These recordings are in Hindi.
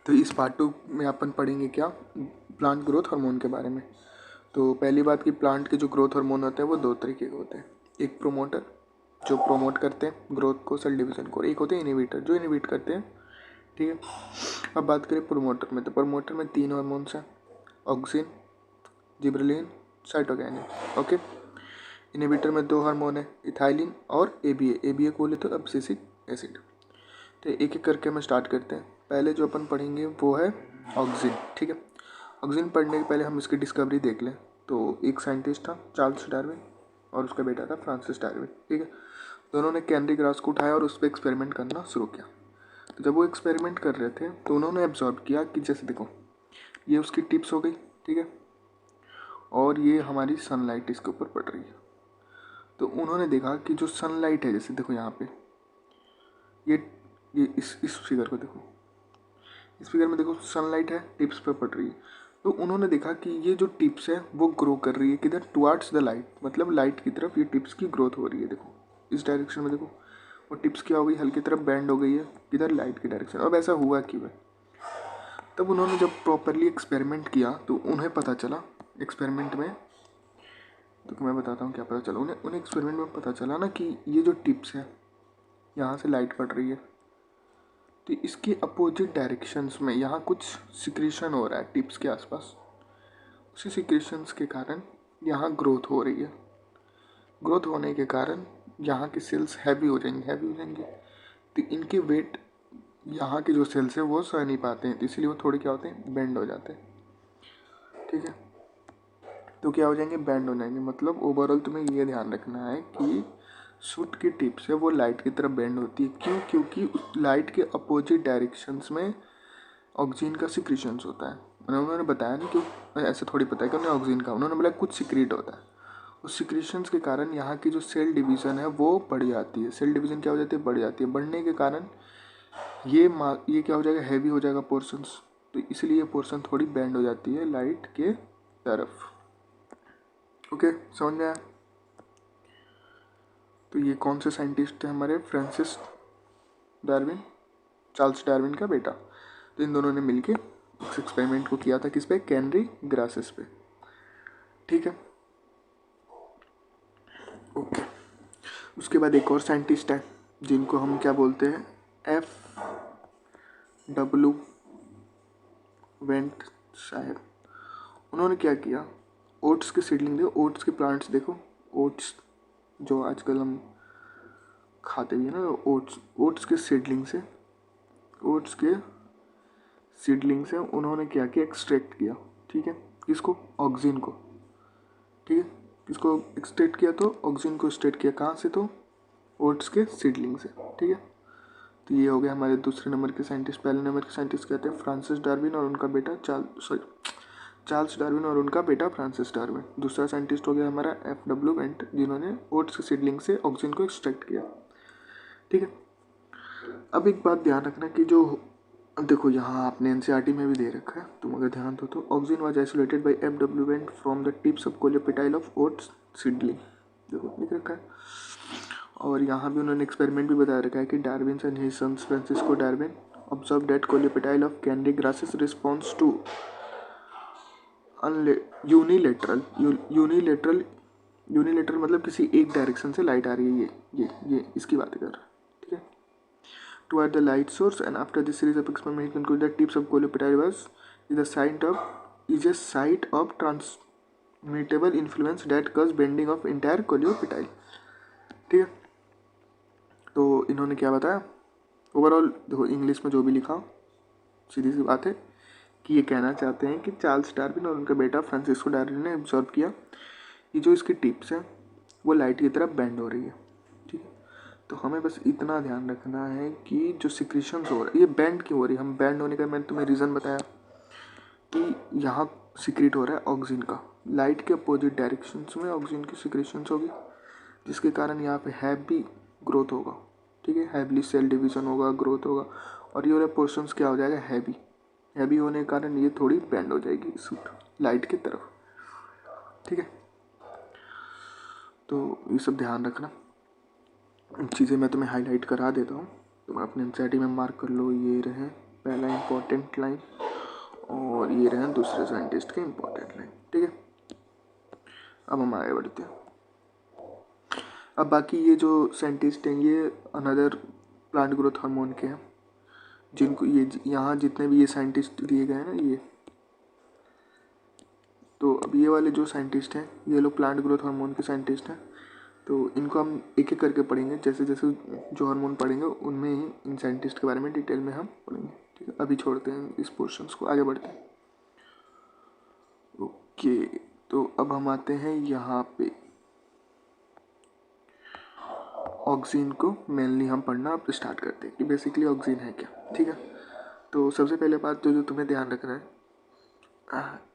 तो इस पार्ट 2 में अपन पढ़ेंगे क्या, प्लांट ग्रोथ हार्मोन के बारे में। तो पहली बात कि प्लांट के जो ग्रोथ हार्मोन होते हैं वो दो तरीके के होते हैं। एक प्रोमोटर जो प्रोमोट करते हैं ग्रोथ को, सेल डिवीजन को, एक होते हैं इनहिबिटर जो इनहिबिट करते हैं। ठीक है, अब बात करें प्रोमोटर में, तो प्रोमोटर में 3 हार्मोन्स हैं, auxin, gibberellin, cytokinin. Okay, inhibitor में 2 हार्मोन है, इथाइलिन और एबीए। एबीए को बोले तो एब्सिसिक एसिड। तो एक एक करके हम स्टार्ट करते हैं। पहले जो अपन पढ़ेंगे वो है ऑक्सिन। ठीक है, ऑक्सिन पढ़ने के पहले हम इसकी डिस्कवरी देख लें। तो एक साइंटिस्ट था चार्ल्स डार्विन और उसका बेटा था फ्रांसिस डार्विन। ठीक है, दोनों ने कैनरी ग्रास को उठाया और उस पर एक्सपेरिमेंट करना शुरू किया। तो जब वो एक्सपेरिमेंट कर रहे थे तो उन्होंने ऑब्जर्व किया कि जैसे देखो ये उसकी टिप्स हो गई, ठीक है, और ये हमारी सनलाइट इसके ऊपर पड़ रही है। तो उन्होंने देखा कि जो सनलाइट है, जैसे देखो यहाँ पे ये इस फिगर को देखो, इस फिगर में देखो सनलाइट है, टिप्स पे पड़ रही है। तो उन्होंने देखा कि ये जो टिप्स है वो ग्रो कर रही है किधर, टुवार्ड्स द लाइट, मतलब लाइट की तरफ ये टिप्स की ग्रोथ हो रही है। देखो इस डायरेक्शन में देखो, वो टिप्स क्या हो गई, हल्की तरफ बेंड हो गई है किधर, लाइट की डायरेक्शन। अब ऐसा हुआ क्यों है, तब उन्होंने जब प्रॉपरली एक्सपेरिमेंट किया तो उन्हें पता चला एक्सपेरिमेंट में, तो मैं बताता हूँ क्या पता चला उन्हें एक्सपेरिमेंट में पता चला ना कि ये जो टिप्स है यहाँ से लाइट पड़ रही है, तो इसके अपोजिट डायरेक्शंस में यहाँ कुछ सिक्रीशन हो रहा है टिप्स के आसपास। उसी सिक्रीशंस के कारण यहाँ ग्रोथ हो रही है। ग्रोथ होने के कारण यहाँ की सेल्स हैवी हो जाएंगे तो इनके वेट यहाँ के जो सेल्स है वो सह नहीं पाते हैं, तो इसलिए वो थोड़े क्या होते हैं, बेंड हो जाते हैं। ठीक है, तो क्या हो जाएंगे, बेंड हो जाएंगे। मतलब ओवरऑल तुम्हें ये ध्यान रखना है कि सूट की टिप्स है वो लाइट की तरफ बेंड होती है। क्यों, क्योंकि उस लाइट के अपोजिट डायरेक्शंस में ऑक्सीजन का सिक्रीशंस होता है। उन्होंने बताया नहीं क्यों, ऐसे थोड़ी पता है कि उन्होंने ऑक्सीजन का, उन्होंने बोला कुछ सिक्रीट होता है। उस सिक्रीशंस के कारण यहाँ की जो सेल डिवीज़न है वो बढ़ जाती है। सेल डिवीज़न क्या हो जाती है, बढ़ जाती है। बढ़ने के कारण ये क्या हो जाएगा, हैवी हो जाएगा पोर्शंस, तो इसलिए ये पोर्शन थोड़ी बेंड हो जाती है लाइट के तरफ। ओके, समझ में आया। तो ये कौन से साइंटिस्ट थे हमारे, फ्रांसिस डार्विन, चार्ल्स डार्विन का बेटा। तो इन दोनों ने मिलके इस एक्सपेरिमेंट को किया था, किस पे, कैनरी ग्रासेस पे। ठीक है, ओके। उसके बाद एक और साइंटिस्ट है जिनको हम क्या बोलते हैं, F.W. वेंट शायद। उन्होंने क्या किया, ओट्स के सीडलिंग देखो, ओट्स के प्लांट्स देखो, ओट्स जो आजकल हम खाते भी हैं ना, ओट्स के सीडलिंग से, ओट्स के सीडलिंग से उन्होंने क्या किया, एक्सट्रैक्ट किया। ठीक है, किसको, ऑक्सीजन को। ठीक है, किसको एक्सट्रैक्ट किया, तो ऑक्सीजन को एक्सट्रैक्ट किया कहाँ से, तो ओट्स के सीडलिंग से। ठीक है, तो ये हो गया हमारे दूसरे नंबर के साइंटिस्ट। पहले नंबर के साइंटिस्ट कहते हैं फ्रांसिस डार्विन और उनका बेटा चार्ल्स डार्विन और उनका बेटा फ्रांसिस डार्विन। दूसरा साइंटिस्ट हो गया हमारा F.W. वेंट, जिन्होंने ओट्स के सीडलिंग से ऑक्सीजन को एक्सट्रैक्ट किया। ठीक है, अब एक बात ध्यान रखना कि जो देखो यहाँ आपने एनसीईआरटी में भी दे रखा है, तुम अगर ध्यान दो तो oxygen was isolated by F.W. Went from the tips of coleoptile of oats seedling, देखो लिख रखा है। और यहाँ भी उन्होंने एक्सपेरिमेंट भी बता रखा है कि Darwin and his sons Francisco Darwin observe that coleoptile of canary grasses response to unilateral मतलब किसी एक डायरेक्शन से लाइट आ रही है, ये इसकी बात कर रहा है। ठीक है, toward the light source, and after this series of experiments he concluded that tips of coleoptile is a site of transmittable influence that cause bending of entire coleoptile। ठीक है, तो इन्होंने क्या बताया, ओवरऑल देखो इंग्लिश में जो भी लिखा सीधी सी बात है कि ये कहना चाहते हैं कि चार्ल्स डार्विन और उनका बेटा फ्रांसिस्को डार्विन ने ऑब्जर्व किया कि जो इसकी टिप्स हैं वो लाइट की तरफ बेंड हो रही है। ठीक है, तो हमें बस इतना ध्यान रखना है कि जो सिक्रीशंस हो रहा है ये बेंड क्यों हो रही है। हम बेंड होने का मैंने तुम्हें रीज़न बताया कि यहाँ सिक्रीट हो रहा है ऑक्सीजन का, लाइट के अपोजिट डायरेक्शंस में ऑक्सीजन की सिक्रीशंस होगी, जिसके कारण यहाँ पे हैवी ग्रोथ होगा। ठीक है, हैवली सेल डिवीज़न होगा, ग्रोथ होगा, और ये वाला पोर्शंस क्या हो जाएगा, हैवी होने के कारण ये थोड़ी बेंड हो जाएगी सूट लाइट की तरफ। ठीक है, तो ये सब ध्यान रखना, चीज़ें मैं तुम्हें हाईलाइट करा देता हूँ, तुम अपने एनसीईआरटी में मार्क कर लो। ये रहे पहला इम्पोर्टेंट लाइन और ये रहे दूसरे साइंटिस्ट के इम्पोर्टेंट लाइन। ठीक है, अब हम आगे बढ़ते हैं। अब बाकी ये जो साइंटिस्ट हैं ये अनदर प्लांट ग्रोथ हार्मोन के हैं, जिनको ये यहाँ जितने भी ये साइंटिस्ट दिए गए हैं ना ये, तो अब ये वाले जो साइंटिस्ट हैं ये लोग प्लांट ग्रोथ हार्मोन के साइंटिस्ट हैं। तो इनको हम एक एक करके पढ़ेंगे, जैसे जैसे जो हार्मोन पढ़ेंगे उनमें ही इन साइंटिस्ट के बारे में डिटेल में हम पढ़ेंगे। ठीक है, अभी छोड़ते हैं इस पोर्शंस को, आगे बढ़ते हैं। ओके, तो अब हम आते हैं यहाँ पे ऑक्सीन को मेनली हम पढ़ना अब स्टार्ट करते हैं कि बेसिकली ऑक्सीन है क्या। ठीक है, तो सबसे पहले बात जो तुम्हें ध्यान रखना है,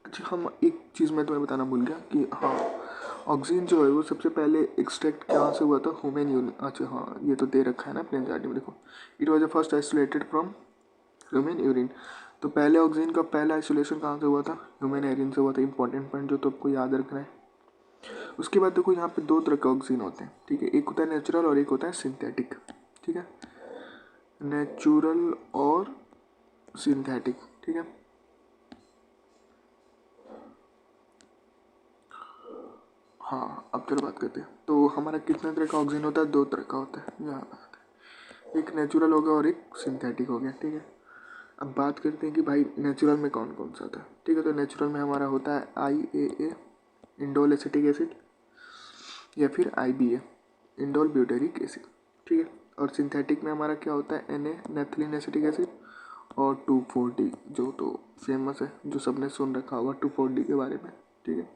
अच्छा हम एक चीज़ मैं तुम्हें बताना भूल गया कि हाँ ऑक्सीजन जो है वो सबसे पहले एक्सट्रैक्ट कहाँ से हुआ था, ह्यूमन यूरिन। अच्छा हाँ, ये तो दे रखा है ना अपने एनसीईआरटी में, देखो it was the first isolated from human urine. तो पहले ऑक्सीजन का पहला आइसोलेशन कहाँ से हुआ था, ह्यूमन यूरिन से हुआ था। इंपॉर्टेंट पॉइंट जो तो आपको याद रखना है। उसके बाद देखो यहाँ पे दो तरह के ऑक्सीजन होते हैं। ठीक है, एक होता है नेचुरल और एक होता है सिंथेटिक। ठीक है, नेचुरल और सिंथेटिक। ठीक है, हाँ अब चलो बात करते हैं। तो हमारा कितने तरह का ऑक्सीजन होता है, दो तरह का होता है, यहाँ बात है। एक नेचुरल हो गया और एक सिंथेटिक हो गया। ठीक है, अब बात करते हैं कि भाई नेचुरल में कौन कौन सा होता है। ठीक है, तो नेचुरल में हमारा होता है IAA इंडोल एसिटिक एसिड या फिर IBA इंडोल ब्यूटेरिक एसिड। ठीक है, और सिंथेटिक में हमारा क्या होता है Na नेथलीन एसिटिक एसिड और 2,4-D जो तो फेमस है, जो सबने सुन रखा होगा 2,4-D के बारे में। ठीक है,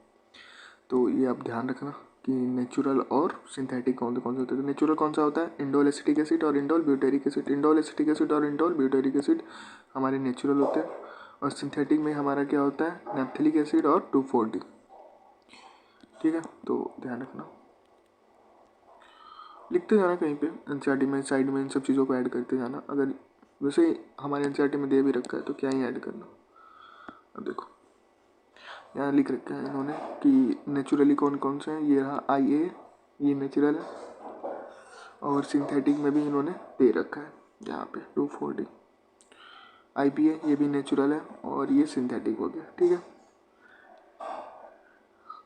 तो ये आप ध्यान रखना कि नेचुरल और सिंथेटिक कौन से होते हैं। तो नेचुरल कौन सा होता है, इंडोल एसिटिक एसिड और indole butyric acid. Indole acetic acid और इंडोल ब्यूटेरिक एसिड हमारे नेचुरल होते हैं, और सिंथेटिक में हमारा क्या होता है, नैप्थेलिक एसिड और 2,4-D। ठीक है, तो ध्यान रखना, लिखते जाना कहीं पे एनसीईआरटी में साइड में इन सब चीज़ों को ऐड करते जाना। अगर वैसे हमारे एनसीईआरटी में दे भी रखा है तो क्या ही ऐड करना। अब देखो यहाँ लिख रखा है इन्होंने कि नेचुरली कौन कौन से हैं। ये रहा IA, ये नेचुरल है, और सिंथेटिक में भी इन्होंने दे रखा है यहाँ पे 2,4-D। IBA ये भी नेचुरल है और ये सिंथेटिक हो गया। ठीक है,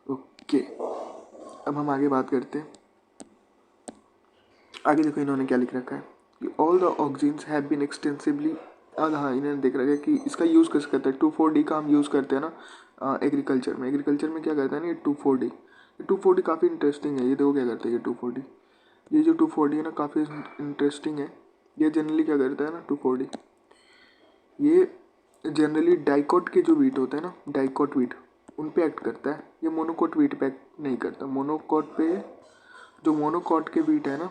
ओके, अब हम आगे बात करते हैं। आगे देखो इन्होंने क्या लिख रखा है कि all the oxygens have been extensively, हाँ इन्होंने देख रखा है कि इसका यूज़ कैसे करते हैं। 2,4-D का हम यूज़ करते हैं ना एग्रीकल्चर में। एग्रीकल्चर में क्या करते हैं ना, ये 2,4-D, ये 2,4-D काफ़ी इंटरेस्टिंग है। ये देखो क्या करते हैं ये 2,4-D, ये जो 2,4-D है ना काफ़ी इंटरेस्टिंग है। ये जनरली क्या करता है ना 2,4-D, ये जनरली डाइकोट के जो वीट होते हैं ना, डाइकोट वीट, उन पे एक्ट करता है। ये मोनोकोट वीट पे एक्ट नहीं करता। मोनोकोट पे, जो मोनोकोट के वीट है ना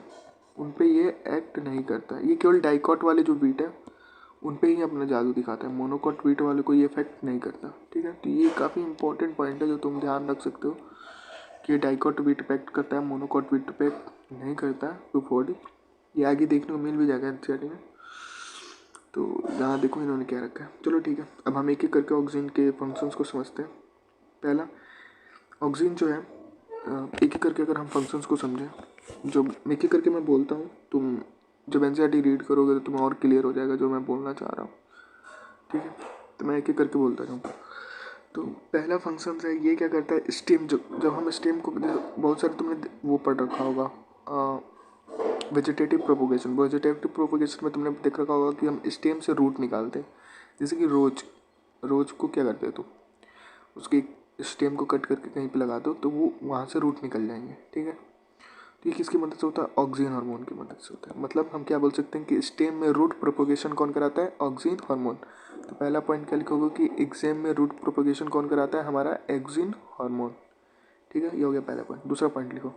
उन पे ये एक्ट नहीं करता। ये केवल डाइकोट वाले जो वीट है उन पे ही अपना जादू दिखाता है। मोनोकोट वीट वाले को ये इफेक्ट नहीं करता। ठीक है, तो ये काफ़ी इंपॉर्टेंट पॉइंट है जो तुम ध्यान रख सकते हो कि डाइकोट वीट पे एक्ट करता है, मोनोकोट वीट पे एक्ट नहीं करता है 2,4-D। ये आगे देखने को मिल भी जाएगा एनसीईआरटी में। तो यहाँ देखो इन्होंने क्या रखा है। चलो ठीक है, अब हम एक एक करके ऑक्सीजन के फंक्शंस को समझते हैं। पहला ऑक्सीजन जो है, एक एक करके अगर हम फंक्शंस को समझें, जो एक एक करके मैं बोलता हूँ, तुम जब एनसीईआरटी रीड करोगे तो तुम्हें और क्लियर हो जाएगा जो मैं बोलना चाह रहा हूँ। ठीक है, तो मैं एक एक करके बोलता रहूँ। तो पहला फंक्शन है, ये क्या करता है, स्टेम। जब हम स्टेम को, बहुत सारे तुमने वो पढ़ रखा होगा वेजिटेटिव प्रोपोगेशन। वेजिटेटिव प्रोपोगेशन में तुमने देख रखा होगा कि हम स्टेम से रूट निकालते हैं। जैसे कि रोज को क्या करते हैं, तो उसके स्टेम को कट करके कहीं पे लगा दो तो वो वहाँ से रूट निकल जाएंगे। ठीक है, तो ये किसकी मदद से होता है, ऑक्सीजन हार्मोन की मदद से होता है। मतलब हम क्या बोल सकते हैं कि स्टेम में रूट प्रोपोगेशन कौन कराता है, ऑक्सीजन हार्मोन। तो पहला पॉइंट क्या लिखोगे कि एग्जाम में रूट प्रोपोगेशन कौन कराता है, हमारा ऑक्सीजन हार्मोन। ठीक है, ये हो गया पहला पॉइंट। दूसरा पॉइंट लिखो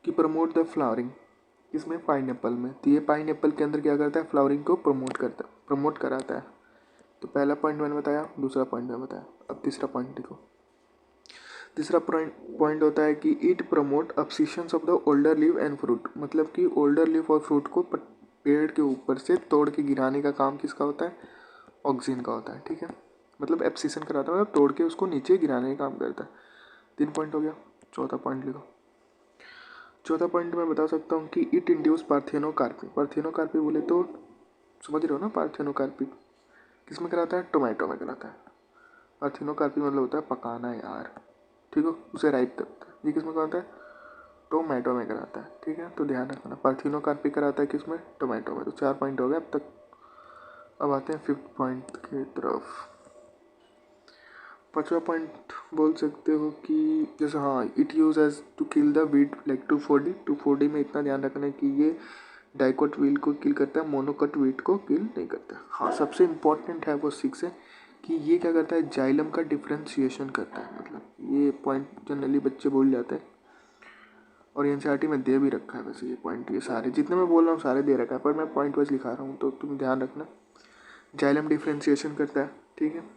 कि प्रमोट द फ्लावरिंग, इसमें पाइनएप्पल में। तो ये पाइनएप्पल के अंदर क्या करता है, फ्लावरिंग को प्रमोट कराता है। तो पहला पॉइंट मैंने बताया, दूसरा पॉइंट मैंने बताया। अब तीसरा पॉइंट लिखो। तीसरा पॉइंट होता है कि it promote abscissions of the older leave and fruit. मतलब कि ओल्डर लीव और फ्रूट को पेड़ के ऊपर से तोड़ के गिराने का काम किसका होता है, ऑक्सीजन का होता है। ठीक है, मतलब एब्सिशन कराता है, मतलब तोड़ के उसको नीचे गिराने का काम करता है। 3 पॉइंट हो गया। चौथा पॉइंट लिखो। चौथा पॉइंट मैं बता सकता हूँ कि इट इंड्यूस पार्थेनोकार्पी। पार्थेनोकार्पी बोले तो समझ रहे हो ना, पार्थेनोकार्पी किस में कराता है? टोमेटो में कराता है। पार्थिनोकार्पी मतलब होता है पकाना यार, ठीक है, उसे राइप करता है। ये किस में कराता है? टोमेटो में कराता है, ठीक है, तो ध्यान रखना। पार्थिनोकार्पी कराता है किस में? टोमेटो में। तो 4 पॉइंट हो गए अब तक। अब आते हैं 5th पॉइंट की तरफ। 5वां पॉइंट बोल सकते हो कि जैसे हाँ, it use as to kill the weed like 2,4-D। 2,4-D में इतना ध्यान रखना है कि ये डाइकोट वीट को किल करता है, मोनोकोट वीट को किल नहीं करता। हाँ, सबसे इम्पोर्टेंट है वो 6 है कि ये क्या करता है? जाइलम का डिफ्रेंशिएशन करता है। मतलब ये पॉइंट जनरली बच्चे भूल जाते हैं, और एनसीईआरटी में दे भी रखा है वैसे ये पॉइंट। ये सारे जितने मैं बोल रहा हूँ सारे दे रखा है, पर मैं पॉइंट वाइज लिखा रहा हूँ, तो तुम ध्यान रखना। जाइलम डिफ्रेंशिएशन करता है, ठीक है।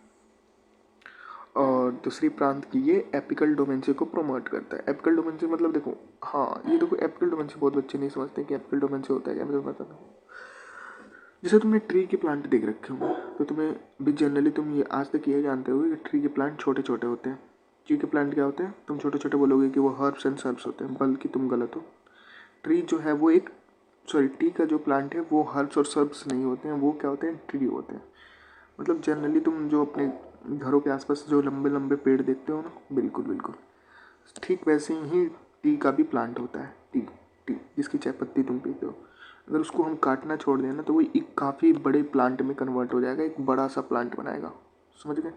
और दूसरी प्रांत की ये एपिकल डोमेंसी को प्रमोट करता है। एपिकल डोमेंसी मतलब देखो, हाँ ये देखो, एपिकल डोमेंसी बहुत बच्चे नहीं समझते कि एपिकल डोमेंसी होता है क्या। मैं तुम्हें बताता हूँ। जैसे तुमने ट्री के प्लांट देख रखे होंगे, तो तुम्हें भी जनरली तुम ये आज तक ये जानते हो कि ट्री के प्लांट छोटे छोटे होते हैं। ट्री के प्लांट क्या होते हैं? तुम छोटे छोटे बोलोगे कि वो हर्ब्स एंड सर्ब्स होते हैं, बल्कि तुम गलत हो। ट्री जो है वो एक, सॉरी, ट्री का जो प्लांट है वो हर्ब्स और सर्ब्स नहीं होते हैं, वो क्या होते हैं? ट्री होते हैं। मतलब जनरली तुम जो अपने घरों के आसपास जो लंबे लंबे पेड़ देखते हो ना, बिल्कुल बिल्कुल ठीक वैसे ही टी का भी प्लांट होता है। टी टी जिसकी चाय पत्ती तुम पीते हो, अगर उसको हम काटना छोड़ दें ना, तो वो एक काफ़ी बड़े प्लांट में कन्वर्ट हो जाएगा, एक बड़ा सा प्लांट बनाएगा। समझ गए?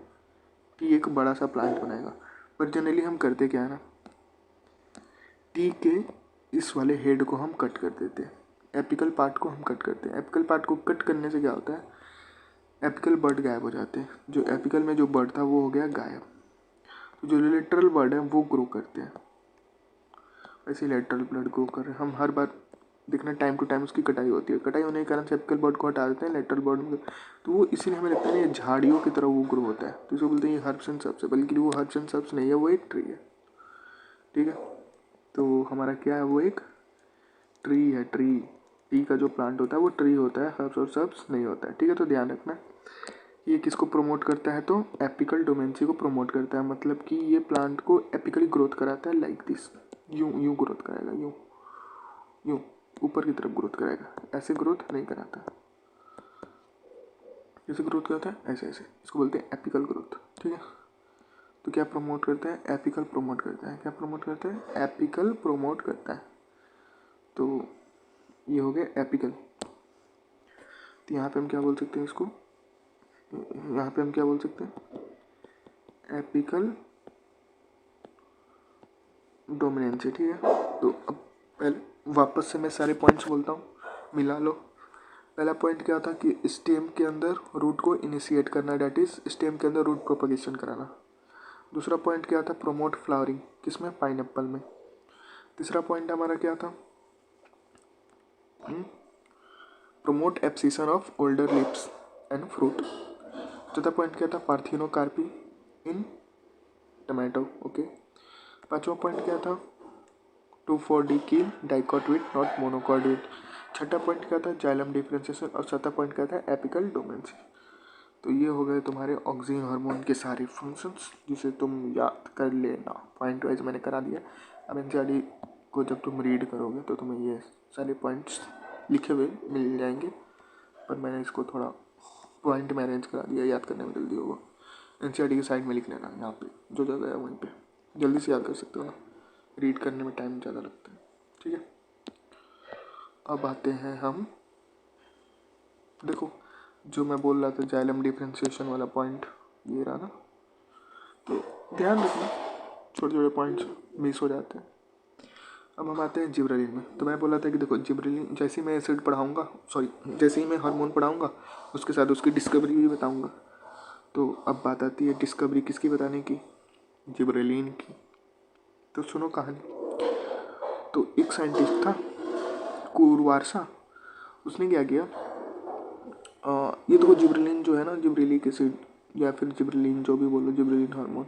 टी एक बड़ा सा प्लांट बनाएगा। पर जनरली हम करते क्या है ना, टी के इस वाले हेड को हम कट कर देते हैं, एपिकल पार्ट को हम कट करते हैं। एपिकल पार्ट को कट करने से क्या होता है? एपिकल बर्ड गायब हो जाते हैं। जो एपिकल में जो बर्ड था वो हो गया गायब। तो जो लेटरल बर्ड है वो ग्रो करते हैं। वैसे लेटरल ब्लड ग्रो कर रहे हैं, हम हर बार देखना टाइम टू टाइम उसकी कटाई होती है। कटाई होने के कारण से एपिकल बर्ड को हटा देते हैं, लेटरल बर्ड में, तो वो इसीलिए हमें लगता है ये झाड़ियों की तरह वो ग्रो होता है, तो इसको बोलते हैं ये हर्ब्स एंड सर्ब्स है। बल्कि वो हर्ब्स एंड सर्ब्स नहीं है, वो एक ट्री है, ठीक है। तो हमारा क्या है? वो एक ट्री है। ट्री टी का जो प्लांट होता है वो ट्री होता है, हर्ब्स और सर्ब्स नहीं होता है, ठीक है। तो ध्यान रखना, ये किसको प्रमोट करता है? तो एपिकल डोमेंसी को प्रमोट करता है। मतलब कि ये प्लांट को एपिकली ग्रोथ कराता है, लाइक दिस। यूं यूं ग्रोथ कराएगा, यूं यूं ऊपर की तरफ ग्रोथ कराएगा, ऐसे ग्रोथ नहीं कराता। जैसे ग्रोथ करता है ऐसे ऐसे, इसको बोलते हैं एपिकल ग्रोथ, ठीक है। तो क्या प्रमोट करता है? एपिकल प्रमोट करता है। क्या प्रमोट करता है? एपिकल प्रमोट करता है। तो ये हो गया एपिकल। तो यहाँ पे हम क्या बोल सकते हैं इसको? यहाँ पे हम क्या बोल सकते हैं? एपिकल डोमिनेंसी, ठीक है। तो अब पहले वापस से मैं सारे पॉइंट्स बोलता हूँ, मिला लो। पहला पॉइंट क्या था कि स्टेम के अंदर रूट को इनिशिएट करना, डैट इज स्टेम के अंदर रूट प्रोपगेशन कराना। दूसरा पॉइंट क्या था? प्रोमोट फ्लावरिंग, किसमें? पाइनएप्पल में। तीसरा पॉइंट हमारा क्या था? Promote abscission of older lips and fruit. चौथा पॉइंट क्या था? पार्थिनोकार्पी इन टमाटो, ओके। पांचवा पॉइंट क्या था? 2,4-D kill dicot wheat not monocot wheat. छठा पॉइंट क्या था? Xylem differentiation. और सातवां पॉइंट क्या था? Apical dormancy. तो ये हो गए तुम्हारे ऑक्सीन हार्मोन के सारे फंक्शंस, जिसे तुम याद कर लेना। पॉइंट वाइज मैंने करा दिया। अब एनसीईआरटी को जब तुम रीड करोगे तो तुम्हें ये सारे पॉइंट्स लिखे हुए मिल जाएंगे, पर मैंने इसको थोड़ा पॉइंट में अरेंज करा दिया, याद करने में जल्दी होगा। एनसीईआरटी की साइड में लिख लेना, यहाँ पे जो जगह है वहीं पे जल्दी से याद कर सकते हो ना, रीड करने में टाइम ज़्यादा लगता है, ठीक है। अब आते हैं हम, देखो जो मैं बोल रहा था जाइलम डिफ्रेंशिएशन वाला पॉइंट, ये रहा ना। तो ध्यान रखना, छोटे छोटे पॉइंट्स मिस हो जाते हैं। अब हम आते हैं जिब्रेलिन में। तो मैं बोला था कि देखो जिब्रेलिन, जैसे ही मैं एसिड पढ़ाऊँगा, सॉरी, जैसे ही मैं हार्मोन पढ़ाऊँगा उसके साथ उसकी डिस्कवरी भी बताऊँगा। तो अब बात आती है डिस्कवरी किसकी बताने की? जिब्रेलिन की। तो सुनो कहानी। तो एक साइंटिस्ट था कुरवारसा, उसने क्या किया, ये देखो जिब्रेलिन जो है ना, जिब्रेलिक एसिड या फिर जिब्रेलिन जो भी बोलो, जिब्रेलिन हार्मोन,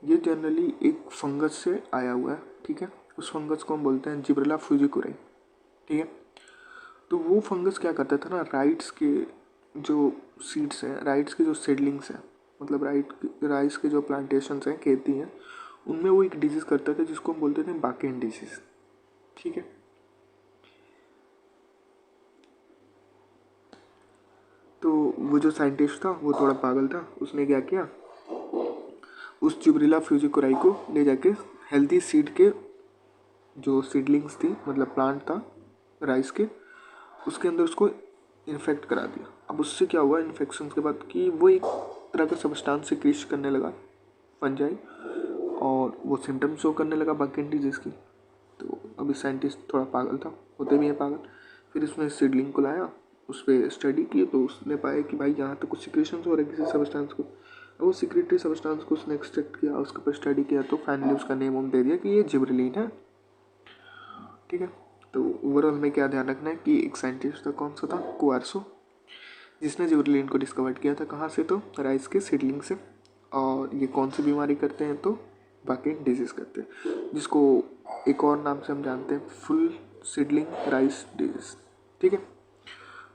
ये जनरली एक फंगस से आया हुआ है, ठीक है। उस फंगस को हम बोलते हैं जिब्रेला फ्यूजिकुराई, ठीक है। तो वो फंगस क्या करता था ना, राइट्स के जो सीड्स हैं, राइट्स के जो सीडलिंग्स हैं, मतलब राइस के जो प्लांटेशंस हैं, खेती हैं, उनमें वो एक डिजीज़ करता था जिसको हम बोलते थे बाकेन डिजीज़, ठीक है। तो तो वो जो साइंटिस्ट था वो थोड़ा पागल था, उसने क्या किया, उस जिब्रेला फ्यूजिकोराई को ले जाके हेल्दी सीड के जो सीडलिंग्स थी, मतलब प्लांट था राइस के, उसके अंदर उसको इन्फेक्ट करा दिया। अब उससे क्या हुआ इन्फेक्शन के बाद कि वो एक तरह का सब्सटेंस सिक्रीट करने लगा, फंजाई, और वो सिम्टम्स शो करने लगा बाकी डिजीज़ की। तो अभी साइंटिस्ट थोड़ा पागल था, होते भी हैं पागल। फिर उसने सीडलिंग को लाया, उस पर स्टडी की, तो उसने पाया कि भाई यहाँ तो कुछ सिक्रेशंस हो रहे हैं किसी सब्सटेंस को। वो सिक्रेटरी सब्सटेंस को उसने एक्सट्रैक्ट किया, उसके ऊपर स्टडी किया, तो फाइनली उसका नेम हम दे दिया कि ये जिब्रेलिन है। ठीक है, तो ओवरऑल में क्या ध्यान रखना है कि एक साइंटिस्ट था, कौन सा था, कुआरसो, जिसने जिब्रेलिन को डिस्कवर किया था। कहाँ से, तो राइस के सीडलिंग से। और ये कौन सी बीमारी करते हैं, तो बाकी डिजीज़ करते हैं, जिसको एक और नाम से हम जानते हैं फुल सीडलिंग राइस डिजीज़। ठीक है,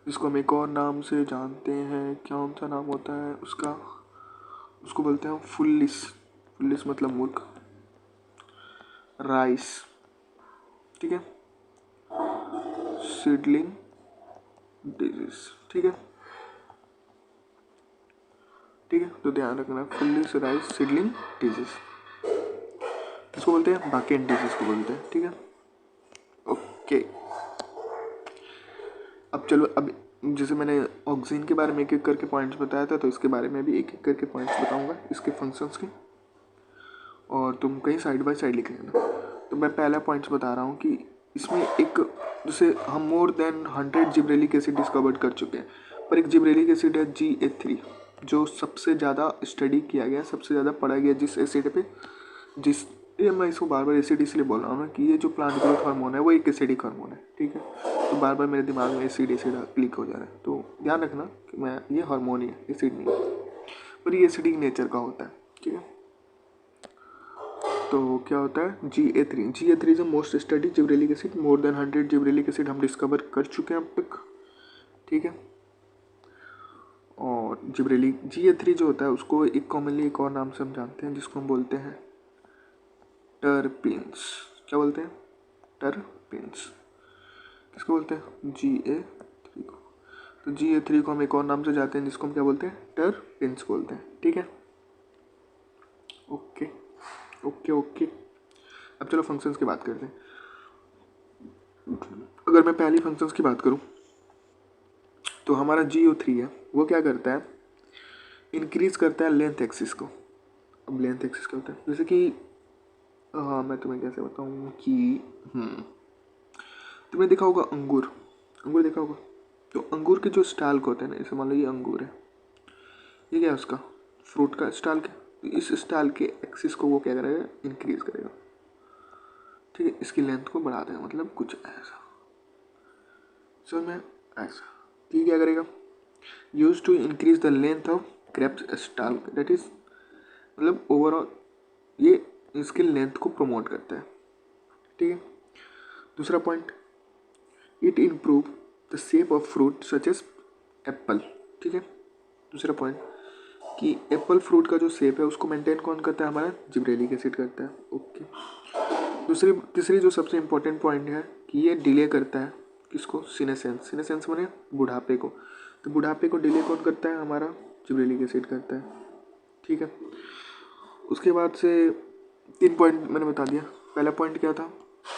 जिसको हम एक और नाम से जानते हैं, कौन सा नाम होता है उसका, उसको बोलते हैं फुल्लिस। फुल्लिस मतलब मूर्ख, राइस, ठीक है, सीडलिंग डिजीज। ठीक है, ठीक है, तो ध्यान रखना, फुल्लिस राइस सीडलिंग डिजीज, इसको बोलते हैं बाकेन डिजीज को बोलते हैं। ठीक है, ओके। अब चलो, अब जैसे मैंने ऑक्सीजन के बारे में एक एक करके पॉइंट्स बताया था, तो इसके बारे में भी एक एक करके पॉइंट्स बताऊंगा, इसके फंक्शंस के, और तुम कहीं साइड बाय साइड लिख लेना। तो मैं पहला पॉइंट्स बता रहा हूँ कि इसमें एक, जैसे हम more than 100 gibberellic acid discover कर चुके हैं, पर एक जिब्रेलिक एसिड है GA3, जो सबसे ज़्यादा स्टडी किया गया, सबसे ज़्यादा पढ़ा गया जिस एसिड पे, जिस, ये मैं इसको बार बार एसिड इसलिए बोल रहा हूँ ना कि ये जो प्लांट ग्रोथ हार्मोन है वो एक एसिडिक हार्मोन है। ठीक है, तो बार बार मेरे दिमाग में एसिड एसिड क्लिक हो जा रहा है, तो ध्यान रखना कि मैं, ये हार्मोन ही है, एसिड नहीं है, पर ये एसिडिक नेचर का होता है। ठीक है, तो क्या होता है GA3 is the most study gibberellic acid, more than 100 gibberellic acid हम डिस्कवर कर चुके हैं अब तक। ठीक है, और जिब्रेलिक GA3 जो होता है उसको एक कॉमनली एक और नाम से हम जानते हैं, जिसको हम बोलते हैं टर्पीन्स। क्या बोलते हैं, टर्पीन्स, किसको बोलते हैं, GA3 को। तो GA3 को हम एक और नाम से जानते हैं, जिसको हम क्या बोलते हैं, टर्पीन्स बोलते हैं। ठीक है, ओके ओके ओके। अब चलो फंक्शंस की बात करते हैं। अगर मैं पहली फंक्शंस की बात करूं, तो हमारा GO3 है, वो क्या करता है, इंक्रीज करता है लेंथ एक्सिस को। अब लेंथ एक्सिस क्या होता है, जैसे कि मैं तुम्हें कैसे बताऊं कि तुमने देखा होगा अंगूर, अंगूर देखा होगा, तो अंगूर के जो स्टाल्क होते हैं ना, जैसे मान लो ये अंगूर है, ये क्या है उसका, फ्रूट का स्टाल्क है, इस स्टाइल के एक्सिस को वो क्या करेगा, इंक्रीज करेगा। ठीक है, इसकी लेंथ को बढ़ा देगा, मतलब कुछ ऐसा, समझ में, ऐसा। ये क्या करेगा, use to increase the length of grapes stalk, that is, मतलब ओवरऑल ये इसके लेंथ को प्रमोट करता है। ठीक है, दूसरा point, it improve the shape of fruit such as apple. ठीक है, दूसरा पॉइंट कि एप्पल फ्रूट का जो शेप है उसको मेंटेन कौन करता है, हमारा जिब्रेलिक एसिड करता है। ओके, तीसरी जो सबसे इम्पोर्टेंट पॉइंट है कि ये डिले करता है किसको, सीनेसेंस। सीनेसेंस माने बुढ़ापे को, तो बुढ़ापे को डिले कौन करता है, हमारा जिब्रेलिक एसिड करता है। ठीक है, उसके बाद से 3 पॉइंट मैंने बता दिया। पहला पॉइंट क्या था,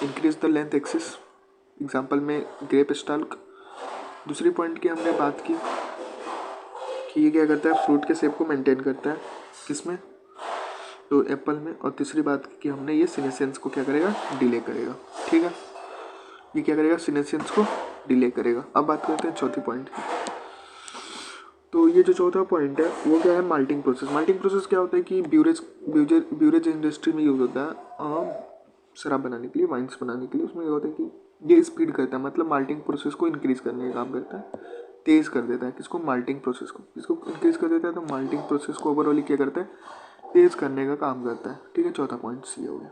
increase the length axis, example में ग्रेप स्टाल्क। दूसरी पॉइंट की हमने बात की कि ये क्या करता है, फ्रूट के शेप को मेंटेन करता है, किसमें, तो एप्पल में। और तीसरी बात की हमने, ये सीनेसेंस को क्या करेगा, डिले करेगा। ठीक है, ये क्या करेगा, सीनेसेंस को डिले करेगा। अब बात करते हैं चौथी पॉइंट की। तो ये जो चौथा पॉइंट है वो क्या है, माल्टिंग प्रोसेस। माल्टिंग प्रोसेस क्या होता है कि ब्यूरेज इंडस्ट्री में यूज़ होता है शराब बनाने के लिए, वाइन्स बनाने के लिए। उसमें ये होता है कि ये स्पीड करता है, मतलब माल्टिंग प्रोसेस को इंक्रीज़ करने का काम करता है, तेज़ कर देता है, किसको, माल्टिंग प्रोसेस को। इसको इंक्रीज़ कर देता है, तो माल्टिंग प्रोसेस को ओवरऑल क्या करता है, तेज़ करने का काम करता है। ठीक है, चौथा पॉइंट ये हो गया।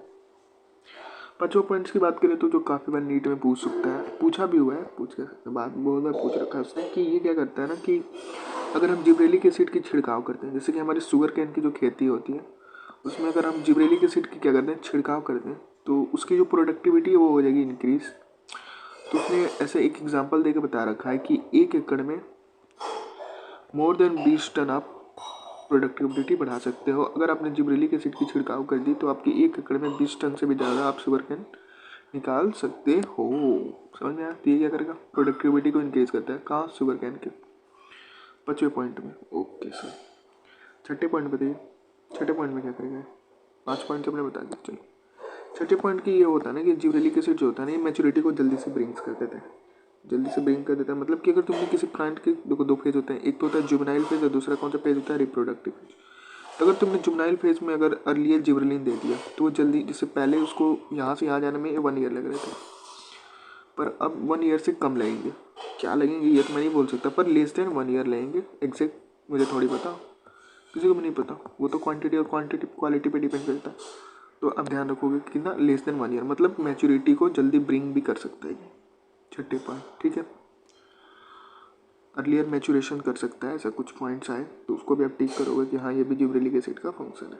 पाँचों पॉइंट्स की बात करें तो जो काफ़ी बार नीट में पूछ सकता है, पूछा भी हुआ है, पूछ के बाद बहुत बार पूछ रखा है उसने, कि ये क्या करता है ना कि अगर हम जिब्रेलिक एसिड की छिड़काव करते हैं, जैसे कि हमारी शुगर कैन की जो खेती होती है उसमें अगर हम जिब्रेलिक एसिड की क्या करते हैं, छिड़काव करते हैं, तो उसकी जो प्रोडक्टिविटी है वो हो जाएगी इंक्रीज़। तो उसने ऐसे एक एग्जांपल देके बता रखा है कि 1 एकड़ में मोर देन 20 टन आप प्रोडक्टिविटी बढ़ा सकते हो। अगर आपने जिब्रेलिक एसिड की छिड़काव कर दी तो आपकी 1 एकड़ में 20 टन से भी ज़्यादा आप शुगर कैन निकाल सकते हो। समझ में आया? तो ये क्या करेगा, प्रोडक्टिविटी को इंक्रीज करता है। कहाँ? शुगर कैन के 5वें पॉइंट में। ओके सर, छठे पॉइंट बताइए, छठे पॉइंट में क्या करेगा? 5 पॉइंट से अपने बता दिया। चलो छठे पॉइंट की ये होता है ना कि जिब्रेलिक एसिड जो होता है ना, ये मैच्योरिटी को जल्दी से ब्रिंग्स कर देता है, जल्दी से ब्रिंग कर देता है। मतलब कि अगर तुमने किसी प्लांट के देखो 2 फेज होते हैं, एक तो होता है जुवेनाइल फेज और दूसरा कौन सा फेज होता है? Reproductive phase. तो अगर तुमने जुवेनाइल फेज में अगर अर्लियर जिब्रेलिन दे दिया तो वो जल्दी, जैसे पहले उसको यहाँ से यहाँ जाने में 1 ईयर लग रहे थे, पर अब 1 ईयर से कम लगेंगे। क्या लगेंगे ये तो मैं नहीं बोल सकता, पर लेस देन 1 ईयर लगेंगे। एग्जैक्ट मुझे थोड़ी पता, किसी को भी नहीं पता, वो तो क्वांटिटी और क्वालिटी पे डिपेंड करता है। तो अब ध्यान रखोगे कि ना लेस देन 1 ईयर, मतलब मैच्योरिटी को जल्दी ब्रिंग भी कर सकता है ये छठे पॉइंट। ठीक है, अर्लियर मैचुरेशन कर सकता है, ऐसा कुछ पॉइंट्स आए तो उसको भी आप टिक करोगे कि हाँ ये भी जिब्रेलिक एसिड का फंक्शन है।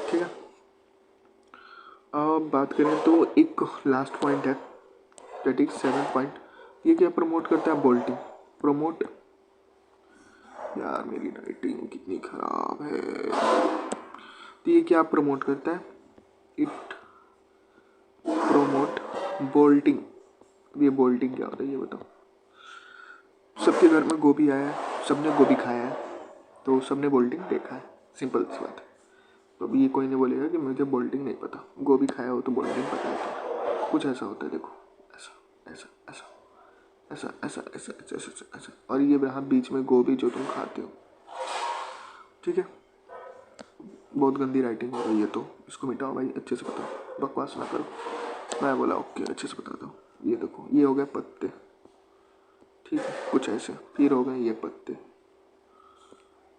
ठीक है, अब बात करें तो एक लास्ट पॉइंट है, दैट इज 7th पॉइंट। ये क्या प्रमोट करता है? बोल्टिंग। प्रमोट, यार मेरी राइटिंग कितनी खराब है। तो ये क्या प्रमोट करता है? It promote bolting. अब ये बोल्टिंग क्या होता है ये बताओ। सबके घर में गोभी आया है, सबने गोभी खाया है, तो सबने बोल्टिंग देखा है, सिंपल सी बात है। तो अभी ये कोई नहीं बोलेगा कि मुझे बोल्टिंग नहीं पता, गोभी खाया हो तो बोल्टिंग पता है। तो कुछ ऐसा होता है, देखो ऐसा ऐसा ऐसा ऐसा ऐसा ऐसा ऐसा ऐसा ऐसा, और ये रहा बीच में गोभी जो तुम खाते हो। ठीक है, बहुत गंदी राइटिंग हो रही है तो इसको मिटाओ भाई, अच्छे से बताओ, बकवास ना करो। मैं बोला ओके, अच्छे से बता दो। ये देखो, ये हो गए पत्ते, ठीक है, कुछ ऐसे, फिर हो गए ये पत्ते,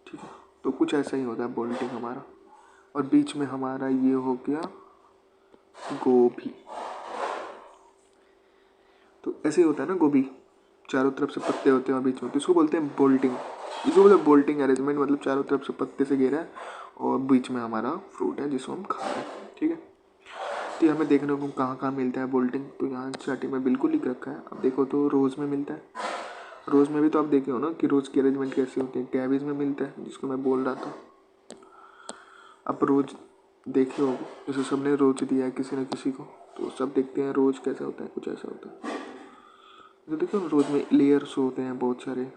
ठीक है। तो कुछ ऐसा ही होता है बोल्टिंग हमारा, और बीच में हमारा ये हो गया गोभी। तो ऐसे ही होता है ना, गोभी चारों तरफ से पत्ते होते हैं और बीच में, तो इसको बोलते हैं बोल्टिंग। इसको बोलते हैं बोल्टिंग अरेंजमेंट, मतलब चारों तरफ से पत्ते से घेरा है और बीच में हमारा फ्रूट है जिसको हम खा रहे हैं। ठीक है, तो हमें देखने को कहाँ कहाँ मिलता है बोल्टिंग, तो यहाँ स्टार्टिंग में बिल्कुल लिख रखा है। अब देखो तो रोज़ में मिलता है, रोज़ में भी तो आप देखे हो ना कि रोज़ की अरेंजमेंट कैसी होती है। कैबेज में मिलता है, जिसको मैं बोल रहा था। आप रोज़ देखे हो, जैसे सबने रोज़ दिया है किसी न किसी को, तो सब देखते हैं रोज़ कैसा होता है, कुछ ऐसा होता है। तो देखो रोज़ में लेयर्स होते हैं बहुत सारे,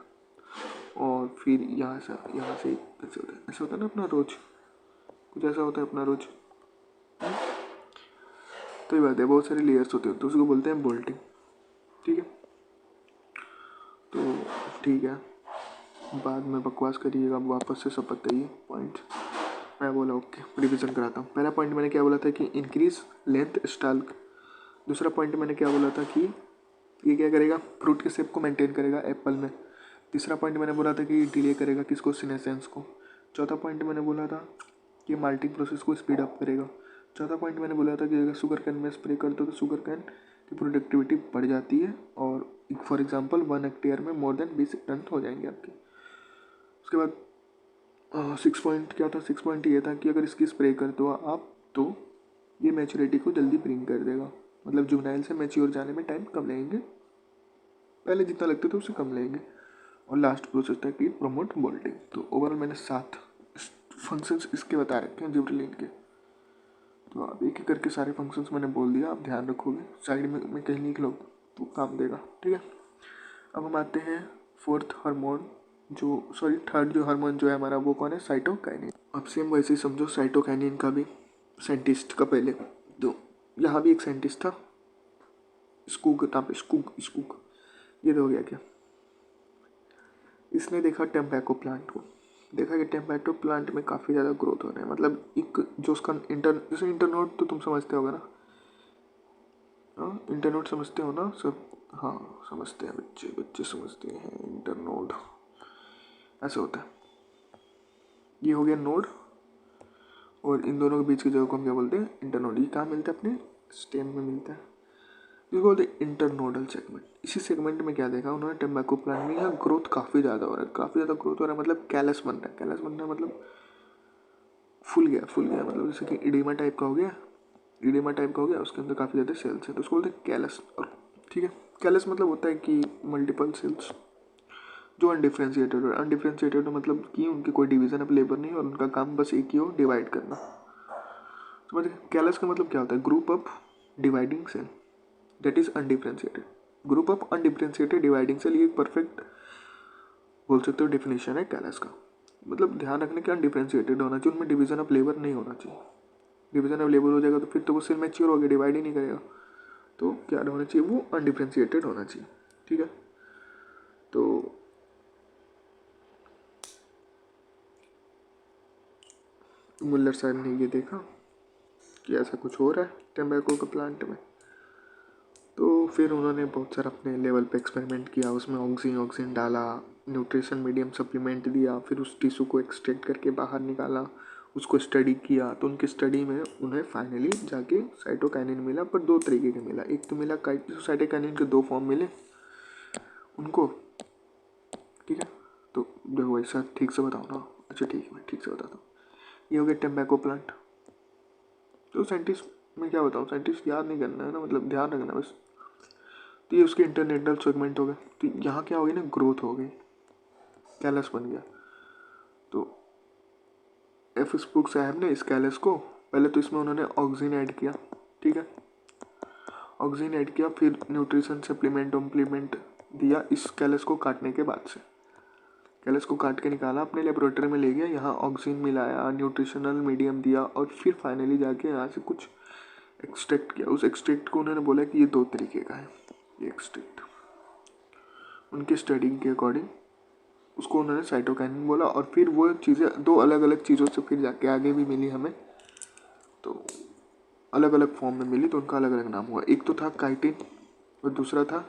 और फिर यहाँ से ऐसे होता है, ऐसा होता है ना अपना रोज, कुछ ऐसा होता है अपना रोज। तो ये बात है, बहुत सारे लेयर्स होते हैं, तो उसको बोलते हैं बोल्टिंग। ठीक है, तो ठीक है, बाद में बकवास करिएगा, वापस से सब बताइए पॉइंट। मैं बोला ओके, रिविजन कराता हूँ। पहला पॉइंट मैंने क्या बोला था कि इंक्रीज लेंथ स्टाल्क। दूसरा पॉइंट मैंने क्या बोला था कि ये क्या करेगा, फ्रूट के शेप को मेंटेन करेगा एप्पल में। तीसरा पॉइंट मैंने बोला था कि डिले करेगा किसको, सीनेसेंस को। चौथा पॉइंट मैंने बोला था कि माल्टिंग प्रोसेस को स्पीड अप करेगा। चौथा पॉइंट मैंने बोला था कि अगर शुगर कैन में स्प्रे कर दो तो शुगर कैन की प्रोडक्टिविटी बढ़ जाती है, और फॉर एग्जांपल 1 हेक्टेयर में मोर देन 20 टन हो जाएंगे आपके। उसके बाद 6 पॉइंट क्या था, 6 पॉइंट ये था कि अगर इसकी स्प्रे कर दो आप तो ये मैच्योरिटी को जल्दी ब्रिंग कर देगा, मतलब जुवेनाइल से मैच्योर जाने में टाइम कम लगेंगे, पहले जितना लगते थे उससे कम लगेंगे। और लास्ट प्रोसेस था कि प्रमोट बोल्टिंग। तो ओवरऑल मैंने 7 फंक्शंस इसके बता रखे हैं जिब्रेलिन के। तो आप एक एक करके सारे फंक्शंस मैंने बोल दिया, आप ध्यान रखोगे, साइड में कहीं लिख लो तो काम देगा। ठीक है, अब हम आते हैं फोर्थ हार्मोन, जो सॉरी थर्ड जो हार्मोन जो है हमारा, वो कौन है, साइटोकाइनिन। अब सेम वैसे ही समझो, साइटोकाइनिन का भी साइंटिस्ट का पहले, तो यहाँ भी एक साइंटिस्ट था, स्कूग नाम पे, स्कूग। ये तो हो गया क्या, इसने देखा टेम्पैको प्लांट को, देखा कि टेम्पैको प्लांट में काफ़ी ज़्यादा ग्रोथ हो रहा है, मतलब एक जो उसका जैसे इंटरनोड तो तुम समझते होगा ना, हाँ इंटरनोड समझते हो ना सब, हाँ समझते हैं बच्चे, बच्चे समझते हैं इंटरनोड ऐसा होता है। ये हो गया नोड, और इन दोनों के बीच की जगह को हम क्या बोलते हैं, इंटरनोड। ये कहाँ मिलता है, अपने स्टेम में मिलता है, इसको बोलते हैं इंटरनोडल सेगमेंट। इसी सेगमेंट में क्या देखा उन्होंने, टेम्बैको प्लांट में यहाँ ग्रोथ काफ़ी ज़्यादा हो रहा है, काफ़ी ज़्यादा ग्रोथ हो रहा है, मतलब कैलस बन रहा है, कैलस बन रहा है मतलब फुल गया, मतलब जैसे कि इडीमा टाइप का हो गया, इडीमा टाइप का हो गया, उसके अंदर काफ़ी ज़्यादा सेल्स है, तो उसको बोलते हैं कैलस। और ठीक है, कैलस मतलब होता है कि मल्टीपल सेल्स, जो अनडिफ्रेंशिएटेड हो। अनडिफ्रेंशिएटेड मतलब कि उनकी कोई डिवीजन ऑफ लेबर नहीं और उनका काम बस एक ही हो, डिवाइड करना। समझ गए? कैलस का मतलब क्या होता है? Group of dividing cell, that is undifferentiated. Group of undifferentiated dividing cell, ये एक परफेक्ट बोल सकते हो डेफिनेशन है कैलस का। मतलब ध्यान रखने के अनडिफ्रेंशिएटेड होना चाहिए, उनमें डिवीजन ऑफ लेबर नहीं होना चाहिए। डिवीजन ऑफ लेबर हो जाएगा तो फिर तो वो सेल मैच्योर हो गया, डिवाइड ही नहीं करेगा। तो क्या होना चाहिए? वो अनडिफ्रेंशिएटेड होना चाहिए। ठीक है, तो मुल्लर साहब ने ये देखा कि ऐसा कुछ हो रहा है टम्बैको के प्लांट में, तो फिर उन्होंने बहुत सारा अपने लेवल पे एक्सपेरिमेंट किया, उसमें ऑक्सीजन डाला, न्यूट्रिशन मीडियम सप्लीमेंट दिया, फिर उस टिश्यू को एक्सट्रैक्ट करके बाहर निकाला, उसको स्टडी किया। तो उनकी स्टडी में उन्हें फाइनली जाके साइटोकाइनिन मिला, पर दो तरीके का मिला। एक तो मिला साइटोकाइनिन के दो फॉर्म मिले उनको। ठीक है, तो देखो ऐसा ठीक से बताओ ना। अच्छा ठीक है, मैं ठीक से बताता हूँ। ये हो गया टम्बैको प्लांट। तो साइंटिस्ट, मैं क्या बताऊँ, साइंटिस्ट याद नहीं करना है ना, मतलब ध्यान रखना बस। तो ये उसके इंटरनेटल सेगमेंट हो गए। तो यहाँ क्या हो गई ना, ग्रोथ हो गई, कैलस बन गया। तो एफ स्पूक साहब ने इस कैलस को पहले तो इसमें उन्होंने ऑक्सीजन ऐड किया। ठीक है, ऑक्सीजन ऐड किया, फिर न्यूट्रिशन सप्लीमेंट वम्प्लीमेंट दिया इस कैलस को काटने के बाद से। कैलस को काट के निकाला, अपने लेबोरेटरी में ले गया, यहाँ ऑक्सीजन मिलाया, न्यूट्रिशनल मीडियम दिया और फिर फाइनली जाके यहाँ से कुछ एक्सट्रैक्ट किया। उस एक्सट्रैक्ट को उन्होंने बोला कि ये दो तरीके का है। ये एक्सट्रैक्ट उनके स्टडी के अकॉर्डिंग उसको उन्होंने साइटोकाइनिन बोला। और फिर वो चीज़ें दो अलग अलग चीज़ों से फिर जाके आगे भी मिली हमें, तो अलग अलग फॉर्म में मिली, तो उनका अलग अलग नाम हुआ। एक तो था काइटिन और दूसरा था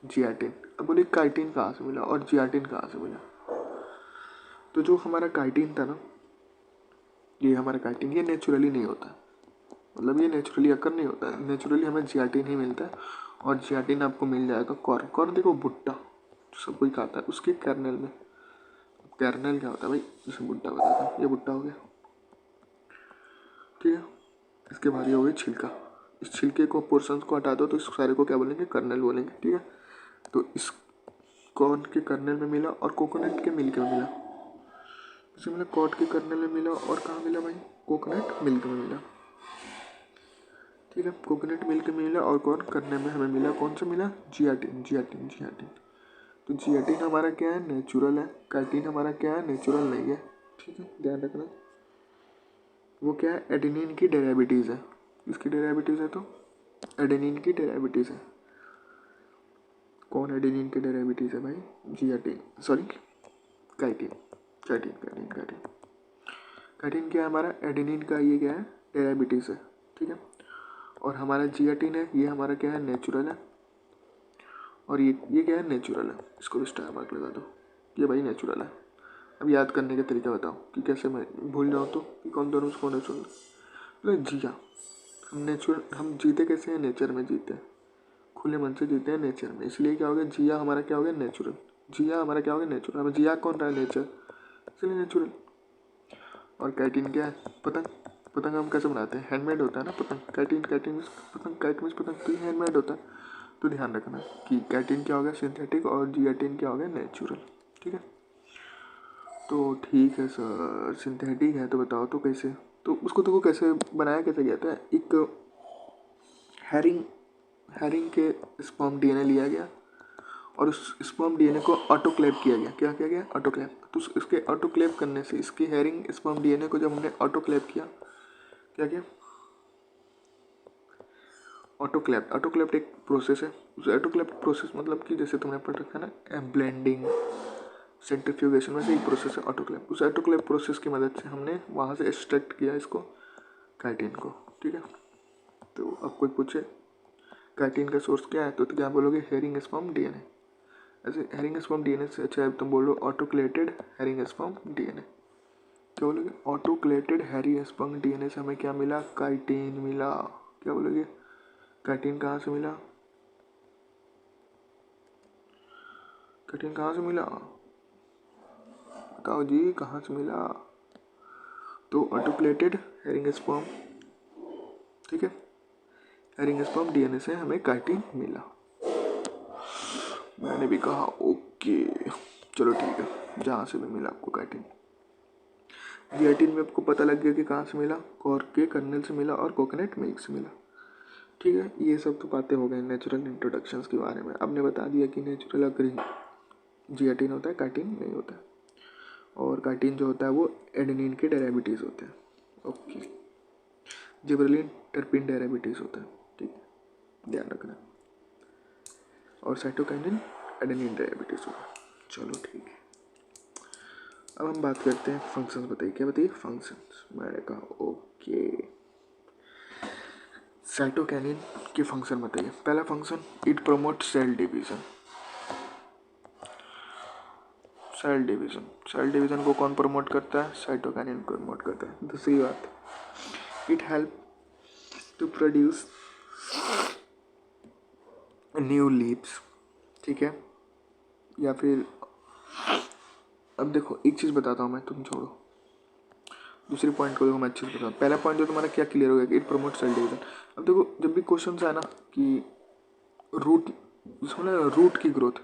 जियाटिन। अब बोले काइटिन कहाँ से मिला और जियाटिन कहाँ से मिला? तो जो हमारा काइटिन था ना, ये हमारा काइटिन ये नेचुरली नहीं होता, मतलब ये नेचुरली अकर नहीं होता है। नेचुरली हमें जियाटिन ही मिलता है और जियाटिन आपको मिल जाएगा कॉर्न। कॉर्न देखो भुट्टा सब कोई खाता है, उसके कर्नल में। कर्नल क्या होता है भाई, जैसे भुट्टा बताता हूँ, ये भुट्टा हो गया। ठीक है, इसके बाद ये हो गया छिलका। इस छिलके को पोर्शंस को हटा दो तो इस सारे को क्या बोलेंगे? कर्नल बोलेंगे। ठीक है, तो इस कॉर्न के कर्नल में मिला और कोकोनट के मिल्क में मिला। इसे मिला कॉर्न के कर्नल में मिला और कहाँ मिला भाई? कोकोनट मिल्क में मिला। ठीक है, कोकोनट मिल्क में मिला और कौन करने में हमें मिला? कौन सा मिला? जियाटिन। जियाटिन जियाटिन तो जियाटिन हमारा क्या है? नेचुरल है। काइटिन हमारा क्या है? नेचुरल नहीं है। ठीक है, ध्यान रखना। वो क्या है? एडेनिन की डेरिवेटिव्स है। किसकी डेरिवेटिव्स है? तो एडेनिन की डेरिवेटिव्स है। कौन एडेनिन की डेरिवेटिव्स है भाई? Zeatin, sorry chitin. Chitin chitin chitin chitin क्या है हमारा? एडेनिन का ये क्या है? डेरिवेटिव्स है। ठीक है, और हमारा जियाटिन है, ये हमारा क्या है? नेचुरल है। और ये क्या है? नेचुरल है। इसको भी स्टार मार्क लगा दो, ये भाई नेचुरल है। अब याद करने का तरीका बताओ कि कैसे मैं भूल जाऊँ तो कि कौन दोनों उसको नेचुरल। तो जिया, हम जीते कैसे हैं? नेचर में जीते हैं, खुले मन से जीते हैं नेचर में। इसलिए क्या हो गया? जिया हमारा क्या हो गया? नेचुरल। जिया हमारा क्या हो गया? नेचुरल। हमें जिया कौन रहा है? नेचर, इसलिए नेचुरल। और कैटिन क्या है? पतंग। पतंग हम कैसे बनाते हैं? हैंडमेड होता है ना पतंग। कैटिन कैटिन पतंग, कैट मीन्स पतंग, तो हैंडमेड होता है। तो ध्यान रखना कि कैटिन क्या हो गया? सिंथेटिक, और जियाटिन क्या हो गया? नेचुरल। ठीक है, तो ठीक है सर, सिंथेटिक है तो बताओ तो कैसे? तो उसको देखो कैसे बनाया कैसे गया था। एक हैरिंग के स्पर्म डीएनए लिया गया और उस स्पर्म डीएनए को ऑटोक्लेव किया गया। क्या किया गया? ऑटोक्लेव। तो इसके ऑटोक्लेव करने से, इसके हैरिंग स्पर्म डीएनए को जब हमने ऑटोक्लेव किया, क्या किया? ऑटोक्लेव एक प्रोसेस है। उस ऑटोक्लेव प्रोसेस मतलब कि जैसे तुमने पढ़ रखा है ना, ब्लेंडिंग, सेंट्रीफ्यूगेशन, वैसे एक प्रोसेस है ऑटोक्लेव। उस ऑटोक्लेव प्रोसेस की मदद से हमने वहाँ से एक्सट्रैक्ट किया इसको, काइटिन को। ठीक है, तो अब कोई पूछे काइटिन का सोर्स क्या है तो क्या बोलोगे? Herring sperm DNA. ऐसे हैरिंग स्पर्म डीएनए से अच्छा है तुम बोलो ऑटोक्लेटेड हैरिंग स्पर्म डीएनए। क्या बोलोगे? ऑटोक्लेटेड हैरिंग स्पर्म डीएनए से हमें क्या मिला? काइटिन मिला। क्या बोलोगे? काइटिन कहाँ से मिला? काइटिन कहाँ से मिला? बताओ जी, कहाँ से मिला? तो ऑटोक्लेटेड हैरिंग स्पर्म, ठीक है, हैरिंग स्पर्म डीएनए से हमें काइटिन मिला। मैंने भी कहा ओके। चलो ठीक है, जहाँ से भी मिला आपको काइटिन। जियाटिन में आपको पता लग गया कि कहाँ से मिला, कॉर्क के कर्नल से मिला और कोकोनट मिल्क से मिला। ठीक है, ये सब तो बातें हो गई नेचुरल इंट्रोडक्शंस के बारे में। आपने बता दिया कि नेचुरल अगर जियाटिन होता है, काइटिन नहीं होता है, और काइटिन जो होता है वो एडेनिन के डेरिवेटिव्स होते हैं। ओके, जिबरेलिन टर्पिन डेरिवेटिव्स होता है, ठीक है, ध्यान रखना। और साइटोकाइनिन एडेनिन डेरिवेटिव्स होता है। चलो ठीक है, अब हम बात करते हैं फंक्शंस। बताइए क्या, बताइए फंक्शंस। मैंने कहा ओके, साइटोकाइनिन के फंक्शन बताइए। पहला function, it promote cell division. Cell division को कौन प्रमोट करता है? साइटोकाइनिन प्रमोट करता है। दूसरी बात, it help to produce new leaves, ठीक है। या फिर अब देखो एक चीज़ बताता हूँ मैं, तुम छोड़ो, दूसरी पॉइंट को देखो, मैं अच्छे से बताऊँ। पहला पॉइंट जो तुम्हारा क्या क्लियर हो गया कि इट प्रमोट सेल डिवीजन। अब देखो जब भी क्वेश्चन आए ना कि रूट, जिसको ना रूट की ग्रोथ,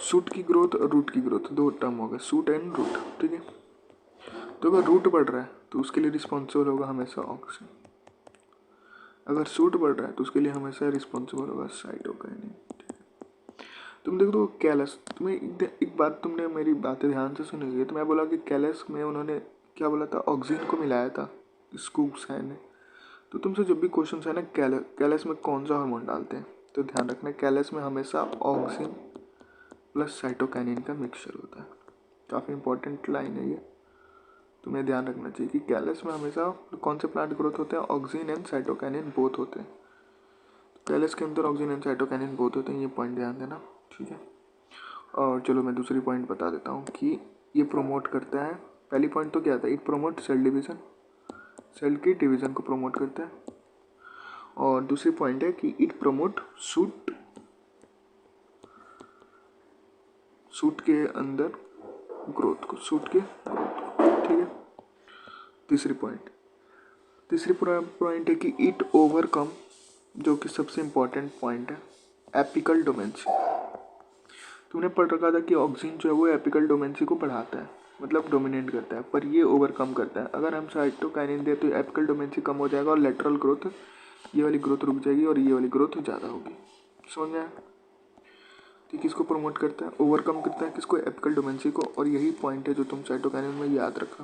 शूट की ग्रोथ और रूट की ग्रोथ, दो टर्म हो गए, शूट एंड रूट, ठीक है। तो अगर रूट बढ़ रहा है तो उसके लिए रिस्पॉन्सिबल होगा हमेशा ऑक्सीजन, अगर शूट बढ़ रहा है तो उसके लिए हमेशा रिस्पॉन्सिबल होगा साइटोकाइनिन। तुम देखो तो कैलस, तुम्हें एक बात, तुमने मेरी बातें ध्यान से सुनी है तो मैं बोला कि कैलस में उन्होंने क्या बोला था, ऑक्सीजन को मिलाया था स्कूप्स है ने। तो तुमसे जब भी क्वेश्चन है ना कैलस में कौन सा हार्मोन डालते हैं, तो ध्यान रखना कैलस में हमेशा ऑक्सीजन प्लस साइटोकाइनिन का मिक्सचर होता है। काफ़ी इंपॉर्टेंट लाइन है ये, तुम्हें ध्यान रखना चाहिए कि कैलस में हमेशा कौन से प्लांट ग्रोथ होते हैं, ऑक्सीजन एंड साइटोकाइनिन बोथ होते हैं। कैलस के अंदर ऑक्सीजन एंड साइटोकाइनिन बोथ होते हैं, ये पॉइंट ध्यान देना, ठीक है। और चलो मैं दूसरी पॉइंट बता देता हूँ कि ये प्रोमोट करता है। पहली पॉइंट तो क्या था, it promote cell division, cell की डिवीज़न को प्रोमोट करता है। और दूसरी पॉइंट है कि इट प्रोमोट शूट के अंदर ग्रोथ को, शूट के ग्रोथ को, ठीक है। तीसरी पॉइंट है कि इट ओवरकम, जो कि सबसे इम्पोर्टेंट पॉइंट है, एपिकल डोमेंसी। तुमने पढ़ रखा था कि ऑक्सीजन जो है वो एपिकल डोमेंसी को बढ़ाता है, मतलब डोमिनेट करता है, पर ये ओवरकम करता है। अगर हम साइटोकाइनिन दें तो एपिकल डोमेंसी कम हो जाएगा और लेटरल ग्रोथ, ये वाली ग्रोथ रुक जाएगी और ये वाली ग्रोथ ज़्यादा होगी। समझ में आया? तो किसको प्रमोट करता है, ओवरकम करता है, किसको, एपिकल डोमेंसी को। और यही पॉइंट है जो तुम साइटोकाइनिन में याद रखो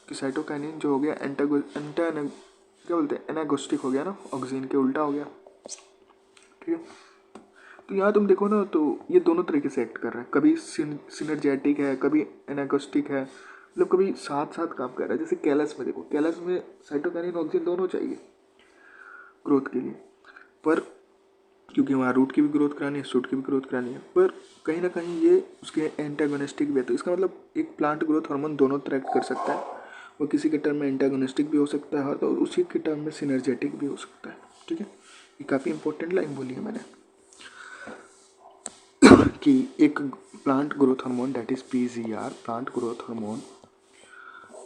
कि साइटोकाइनिन जो हो गया क्या बोलते हैं, एनागोस्टिक हो गया ना, ऑक्सीजन के उल्टा हो गया, ठीक है। तो यहाँ तुम देखो ना तो ये दोनों तरीके से एक्ट कर रहा है, कभी सिनर्जेटिक है, कभी एनागोस्टिक है, मतलब कभी साथ साथ काम कर रहा है। जैसे कैलस में देखो, कैलस में साइटोकाइनिन ऑक्सीजन दोनों चाहिए ग्रोथ के लिए, पर क्योंकि वहाँ रूट की भी ग्रोथ करानी है, शूट की भी ग्रोथ करानी है, पर कहीं ना कहीं ये उसके एंटागोनिस्टिक भी है। तो इसका मतलब एक प्लांट ग्रोथ हार्मोन दोनों तरह एक्ट कर सकता है, वो किसी के टर्म में एंटागोनिस्टिक भी हो सकता है और उसी के टर्म में सिनर्जेटिक भी हो सकता है, ठीक है। ये काफ़ी इंपॉर्टेंट लाइन बोली है मैंने कि एक plant growth hormone that is PGR, plant growth hormone,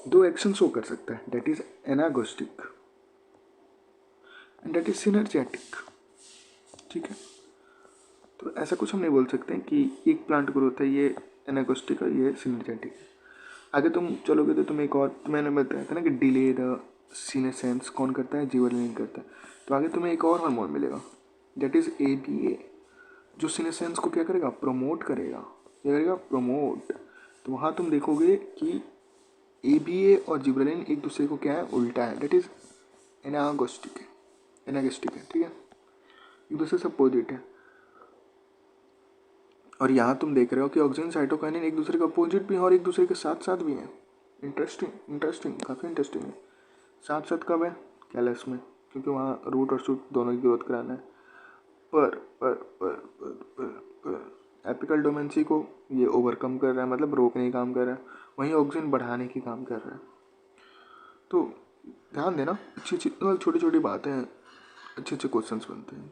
दो एक्शन शो कर सकता है, that is antagonistic and that is synergetic, ठीक है। तो ऐसा कुछ हम नहीं बोल सकते कि एक प्लांट ग्रोथ है ये एनागोस्टिक है ये सिनर्जेटिक है। आगे तुम चलोगे तो तुम एक और, मैंने बताया था ना कि डिले द सीनेसेंस कौन करता है, जिबरेलिन करता है। तो आगे तुम्हें एक और हार्मोन मिलेगा दैट इज ADA, जो सीनेसेंस को क्या करेगा, प्रमोट करेगा, क्या करेगा, प्रमोट। तो वहाँ तुम देखोगे कि ABA और जिबरेलिन एक दूसरे को क्या है, उल्टा है, दैट इज एनागोस्टिक है, ठीक है, एक दूसरे से अपोजिट है। और यहाँ तुम देख रहे हो कि ऑक्सीजन साइटोकाइनिन एक दूसरे के अपोजिट भी हैं और एक दूसरे के साथ साथ भी हैं। इंटरेस्टिंग, काफ़ी इंटरेस्टिंग है। साथ साथ कब है, कैलस में, क्योंकि वहाँ रूट और शूट दोनों की ग्रोथ कराना है। पर एपिकल डोमेंसी को ये ओवरकम कर रहा है, मतलब रोकने का काम कर रहा है, वहीं ऑक्सीजन बढ़ाने की काम कर रहा है। तो ध्यान देना, अच्छी छोटी छोटी बातें हैं, अच्छे क्वेश्चन बनते हैं,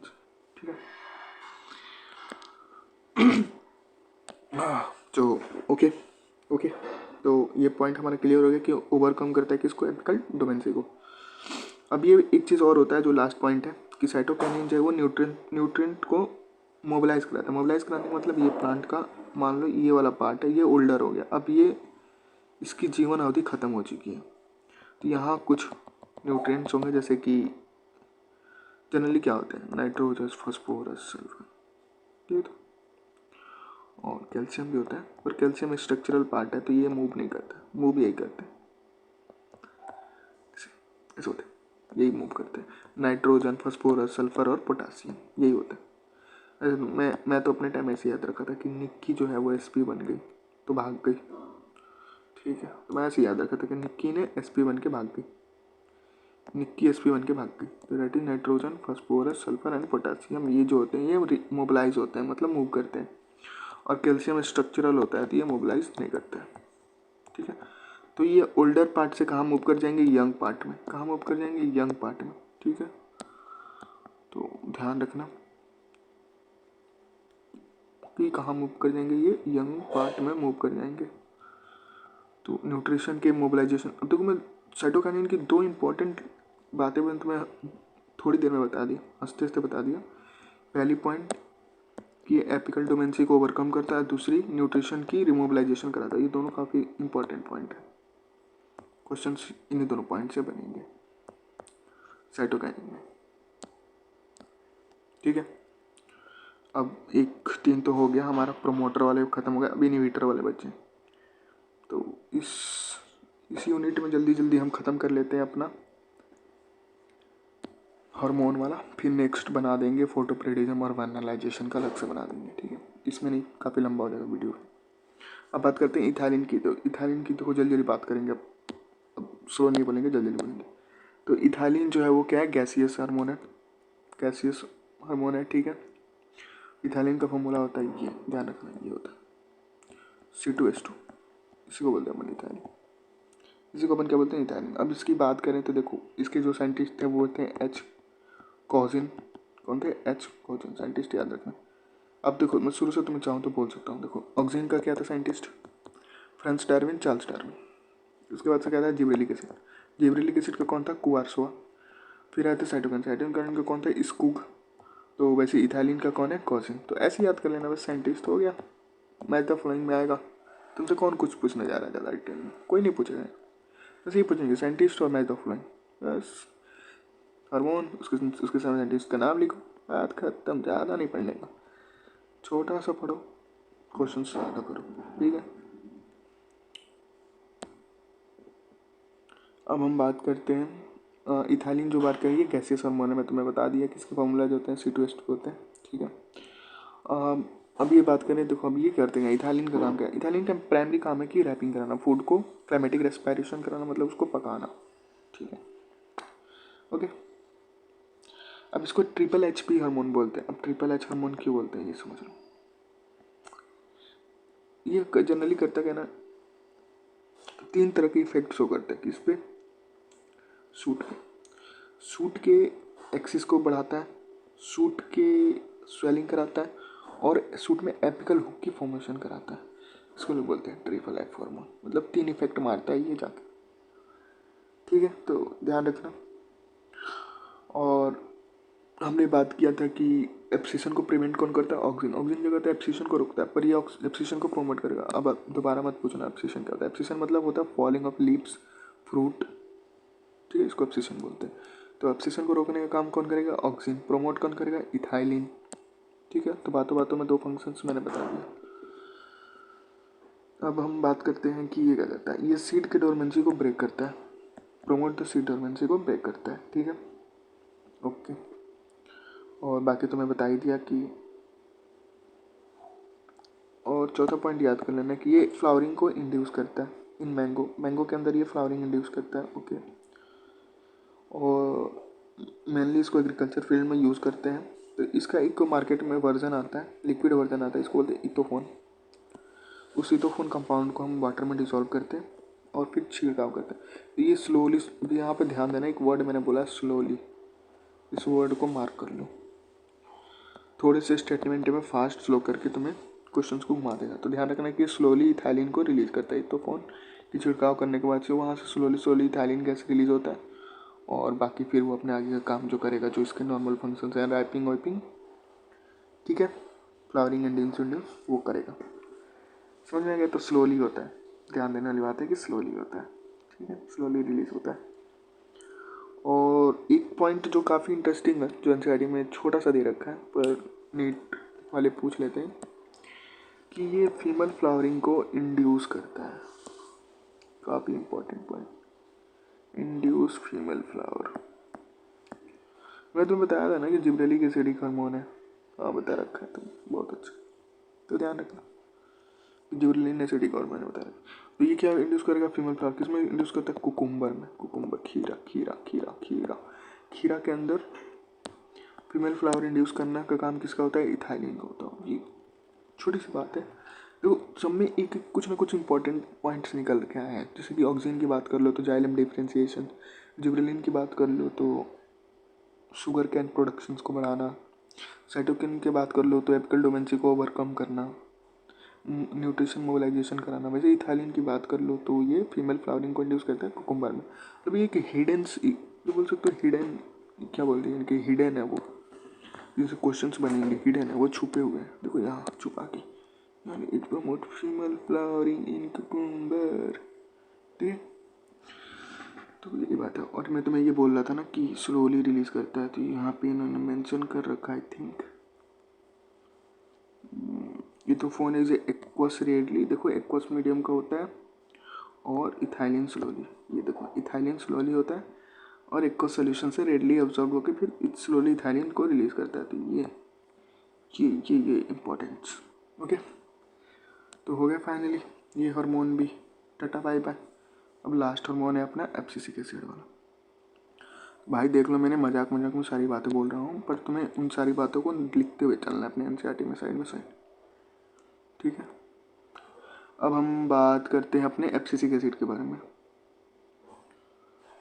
ठीक है। तो ओके, तो ये पॉइंट हमारा क्लियर हो गया कि ओवरकम करता है किसको, एपिकल डोमेंसी को। अब ये एक चीज़ और होता है जो लास्ट पॉइंट है कि साइटोकाइनिन जो है वो न्यूट्रिएंट को मोबिलाइज कराता है। मोबिलाइज कराने का मतलब ये प्लांट का मान लो ये वाला पार्ट है, ये ओल्डर हो गया, अब ये इसकी जीवन अवधि खत्म हो चुकी है, तो यहाँ कुछ न्यूट्रिएंट्स होंगे जैसे कि जनरली क्या होते हैं नाइट्रोजन, फास्फोरस, सल्फर, ये तो, और कैल्शियम भी होता है, पर कैल्शियम स्ट्रक्चरल पार्ट है तो ये मूव नहीं करता, मूव यही करते हैं, ऐसे होते हैं, यही मूव करते हैं। नाइट्रोजन, फास्फोरस, सल्फर और पोटासियम यही होता है। मैं तो अपने टाइम ऐसे याद रखा था कि निक्की जो है वो एसपी बन गई तो भाग गई, ठीक है, तो मैं ऐसे याद रखा था कि निक्की ने एसपी बन के भाग गई, निक्की एसपी बन के भाग गई। तो that is nitrogen, phosphorus, sulphur and potassium, ये जो होते हैं ये मोबिलाइज होते हैं, मतलब मूव करते हैं, और कैल्शियम स्ट्रक्चरल होता है तो ये मोबिलाइज नहीं करता है, ठीक है। तो ये ओल्डर पार्ट से कहाँ मूव कर जाएंगे, यंग पार्ट में, कहाँ मूव कर जाएंगे, यंग पार्ट में, ठीक है। तो ध्यान रखना कि कहाँ मूव कर जाएंगे, ये यंग पार्ट में मूव कर जाएंगे। तो न्यूट्रिशन के मोबिलाइजेशन, अब देखो मैं साइटोकाइनिन की दो इंपॉर्टेंट बातें बन तो मैं थोड़ी देर में बता दी, हंसते हंसते बता दिया। पहली पॉइंट कि ये एपिकल डोमेंसी को ओवरकम करता है, दूसरी न्यूट्रिशन की रिमोबिलाइजेशन कराता है। ये दोनों काफ़ी इंपॉर्टेंट पॉइंट है, क्वेश्चन इन्हीं दोनों पॉइंट से बनेंगे साइटोकाइनिन में, ठीक है। अब एक तीन तो हो गया हमारा, प्रोमोटर वाले ख़त्म हो गया, अब इनहिबिटर वाले बच्चे। तो इस यूनिट में जल्दी जल्दी हम ख़त्म कर लेते हैं अपना हार्मोन वाला, फिर नेक्स्ट बना देंगे फोटोप्रेडिज्म और वाइनलाइजेशन का अलग से बना देंगे, ठीक है। इसमें नहीं, काफ़ी लंबा हो जाएगा वीडियो। अब बात करते हैं इथाइलिन की। तो इथाइलिन की तो जल्दी जल्दी बात करेंगे, अब स्लो नहीं बोलेंगे, जल्दी जल्दी बोलेंगे। तो इथाइलिन जो है वो क्या है, गैसियस हार्मोन है, गैसियस हार्मोन है, ठीक है। इथाइलिन का फॉर्मूला होता है ये, ध्यान रखना, ये होता है C2H2, इसी को बोलते हैं अपन इथाइलिन, इसी को अपन क्या बोलते हैं, इथाइलिन। अब इसकी बात करें तो देखो इसके जो साइंटिस्ट थे वो थे एच कॉजिन, कौन थे, एच कॉजिन साइंटिस्ट, याद रखना। अब देखो मैं शुरू से तुम्हें चाहूँ तो बोल सकता हूँ, देखो ऑक्सीजन का क्या था scientist, France Darwin, Charles Darwin. उसके बाद से क्या था, जिब्रेलिक एसिड, जिब्रेलिक एसिड का कौन था, कुवारसोवा। फिर आया था साइटोकाइन, साइटोकाइन का कौन था, स्कूग। तो वैसे इथाइलिन का कौन है, कॉजिन। तो ऐसे याद कर लेना, बस साइंटिस्ट हो गया। मैच द फ्लोइंग में आएगा, तुमसे कौन कुछ पूछने जा रहा है ज़्यादा डिटेल में, कोई नहीं पूछेगा, बस ये पूछेंगे साइंटिस्ट और मैच द फ्लोइंग, बस हार्मोन, उसके सामने साइंटिस्ट का नाम लिखो, बात खत्म, ज़्यादा नहीं पढ़ने का, छोटा सा पढ़ो, क्वेश्चन ज़्यादा करो, ठीक है। अब हम बात करते हैं इथाइलिन, जो बात करिए गैसियस हार्मोन है, मैं तुम्हें बता दिया कि इसके फॉर्मूला जो होते हैं C2H2 होते हैं, ठीक है। अब ये बात करें, देखो अब ये करते हैं इथाइलिन का काम क्या है, इथाइलिन का प्राइमरी काम है कि रैपिंग कराना, फूड को क्लाइमेटिक रेस्पिरेशन कराना, मतलब उसको पकाना, ठीक है, ओके। अब इसको HHP हार्मोन बोलते हैं। अब HHH हार्मोन क्यों बोलते हैं ये समझ लो। ये जनरली करता क्या ना, तीन तरह के इफेक्ट शो करता है किस पे, सूट पे, सूट के एक्सिस को बढ़ाता है, सूट के स्वेलिंग कराता है, और सूट में एपिकल हुक की फॉर्मेशन कराता है, इसको लोग बोलते हैं HHF हार्मोन, मतलब तीन इफेक्ट मारता है ये जाके, ठीक है। तो ध्यान रखना। और हमने बात किया था कि एब्सिशन को प्रिवेंट कौन करता है, ऑक्सीजन, ऑक्सीजन जो करता है एब्सिशन को रोकता है, पर ये एब्सिशन को प्रोमोट करेगा। अब दोबारा मत पूछना एब्सिशन क्या होता है, एब्सिशन मतलब होता है फॉलिंग ऑफ लीव्स, फ्रूट, ठीक है, इसको एब्सिशन बोलते हैं। तो एब्सिशन को रोकने का काम कौन करेगा, ऑक्सीजन, प्रोमोट कौन करेगा, इथाइलिन, ठीक है। तो बातों बातों में दो फंक्शंस मैंने बता दिया। अब हम बात करते हैं कि ये क्या करता है, ये सीड के डोरमेंसी को ब्रेक करता है, प्रोमोट द सीड डोरमेंसी को ब्रेक करता है, ठीक है, ओके। और बाकी तो मैं बता ही दिया कि, और चौथा पॉइंट याद कर लेना कि ये फ्लावरिंग को इंड्यूस करता है इन मैंगो, मैंगो के अंदर ये फ्लावरिंग इंड्यूस करता है, ओके। और मेनली इसको एग्रीकल्चर फील्ड में यूज़ करते हैं। तो इसका एक मार्केट में वर्जन आता है, लिक्विड वर्जन आता है, इसको बोलते हैं इथोफोन। उस इथोफोन कंपाउंड को हम वाटर में डिसॉल्व करते हैं और फिर छिड़काव करते हैं। तो ये स्लोली, यहाँ पे ध्यान देना, एक वर्ड मैंने बोला स्लोली, इस वर्ड को मार्क कर लो, थोड़े से स्टेटमेंट में फास्ट स्लो करके तुम्हें क्वेश्चंस को घुमा देगा। तो ध्यान रखना कि स्लोली इथाइलिन को रिलीज करता है इथोफोन की छिड़काव करने के बाद से वहाँ से slowly slowly ethylene gas release होता है, और बाकी फिर वो अपने आगे का काम जो करेगा, जो इसके नॉर्मल फंक्शंस हैं, रैपिंग वाइपिंग, ठीक है। फ्लावरिंग इंड्यूस वो करेगा। समझ में आ गया? तो स्लोली होता है, ध्यान देने वाली बात है कि स्लोली होता है, ठीक है, स्लोली रिलीज होता है। और एक पॉइंट जो काफ़ी इंटरेस्टिंग है, जो एनसीईआरटी में छोटा सा दे रखा है पर नीट वाले पूछ लेते हैं, कि ये फीमेल फ्लावरिंग को इंड्यूस करता है। काफ़ी important point, induce female flower. मैं तुम्हें बताया था ना कि जिब्रेलिक एसिड एक हार्मोन है। हाँ बता रखा है तुम, बहुत अच्छा, तो ध्यान रखना। जिब्रेलिन एसिडिक हार्मोन है, बता रखा। तो ये क्या इंड्यूस करेगा फीमेल फ्लावर? किसमें इंड्यूस करता है? कुकुम्बर में। कुकुम्बर, खीरा खीरा खीरा खीरा खीरा के अंदर फीमेल फ्लावर इंड्यूस करना का काम किसका होता है? इथाइलिन का होता है। ये छोटी सी बात है, तो सब में एक कुछ ना कुछ इंपॉर्टेंट पॉइंट्स निकल के आए हैं। जैसे कि ऑक्सीजन की बात कर लो तो जाइलम डिफ्रेंशिएशन, जिब्रेलिन की बात कर लो तो शुगर कैन प्रोडक्शंस को बढ़ाना, साइटोकिन की बात कर लो तो एपिकल डोमेंसी को ओवरकम करना, न्यूट्रिशन मोबिलाइजेशन कराना। वैसे इथाइलिन की बात कर लो तो ये फीमेल फ्लावरिंग को इंड्यूस करता है कुकुम्बर में। मतलब ये एक हिडन, जो बोल सकते हो हिडन, क्या बोलते हैं इनके, हिडन है वो, जिनसे क्वेश्चंस बनेंगे, हिडन है वो, छुपे हुए हैं। देखो यहाँ छुपा के, यानी it promote female flowering in cucumber, ठीक है। तो यही बात है। और मैं तुम्हें ये बोल रहा था ना कि स्लोली रिलीज करता है, तो यहाँ पे इन्होंने मेंशन कर रखा है, आई थिंक ये तो फोन इज एक्वस रेडली, देखो एक्वस मीडियम का होता है, और इथाइलिन स्लोली, ये देखो इथाइलिन स्लोली होता है, और एक्वस सोल्यूशन से रेडली अब्जॉर्ब होकर फिर स्लोली इथाइलिन को रिलीज करता है। तो ये इम्पोर्टेंस, ओके। तो हो गया फाइनली ये हार्मोन भी, टाटा बाय बाय। अब लास्ट हार्मोन है अपना एफसीसी एसिड वाला। भाई देख लो, मैंने मजाक मजाक में सारी बातें बोल रहा हूँ, पर तुम्हें उन सारी बातों को लिखते हुए चलना है अपने एनसीईआरटी में साइड बाय साइड, ठीक है। अब हम बात करते हैं अपने एफसीसी एसिड के बारे में।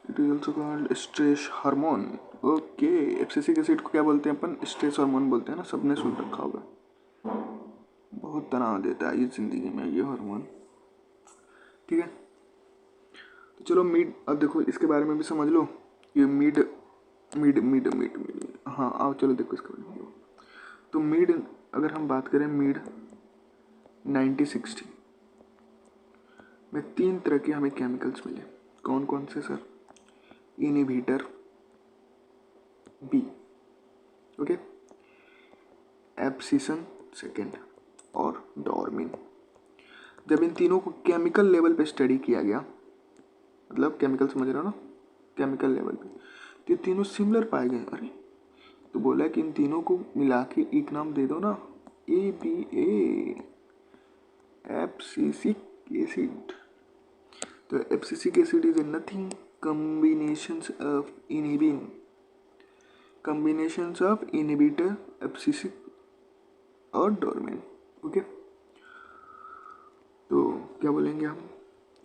It is also called stress hormone, okay. FCC acid को क्या बोलते हैं अपन? स्ट्रेस हार्मोन बोलते हैं ना, सबने सुन रखा होगा। बहुत तनाव देता है ये जिंदगी में ये हार्मोन, ठीक है। तो चलो मिड, अब देखो इसके बारे में भी समझ लो। ये mid mid mid mid mid हाँ आओ चलो देखो इसके बारे में। तो मिड, अगर हम बात करें मिड 9060 में 3 तरह के हमें केमिकल्स मिले। कौन कौन से sir? Inhibitor B, okay, abscisin second, और डॉर्मिन। जब इन तीनों को केमिकल लेवल पे स्टडी किया गया, मतलब केमिकल समझ रहे हो ना, केमिकल लेवल पे, तो ये तीनों सिमिलर पाए गए। अरे तो बोला कि इन तीनों को मिला के एक नाम दे दो ना, ABA, एब्सिसिक एसिड। तो abscisic acid is nothing combinations of inhibitor, abscisic और डोर्मेन, ओके। तो क्या बोलेंगे हम?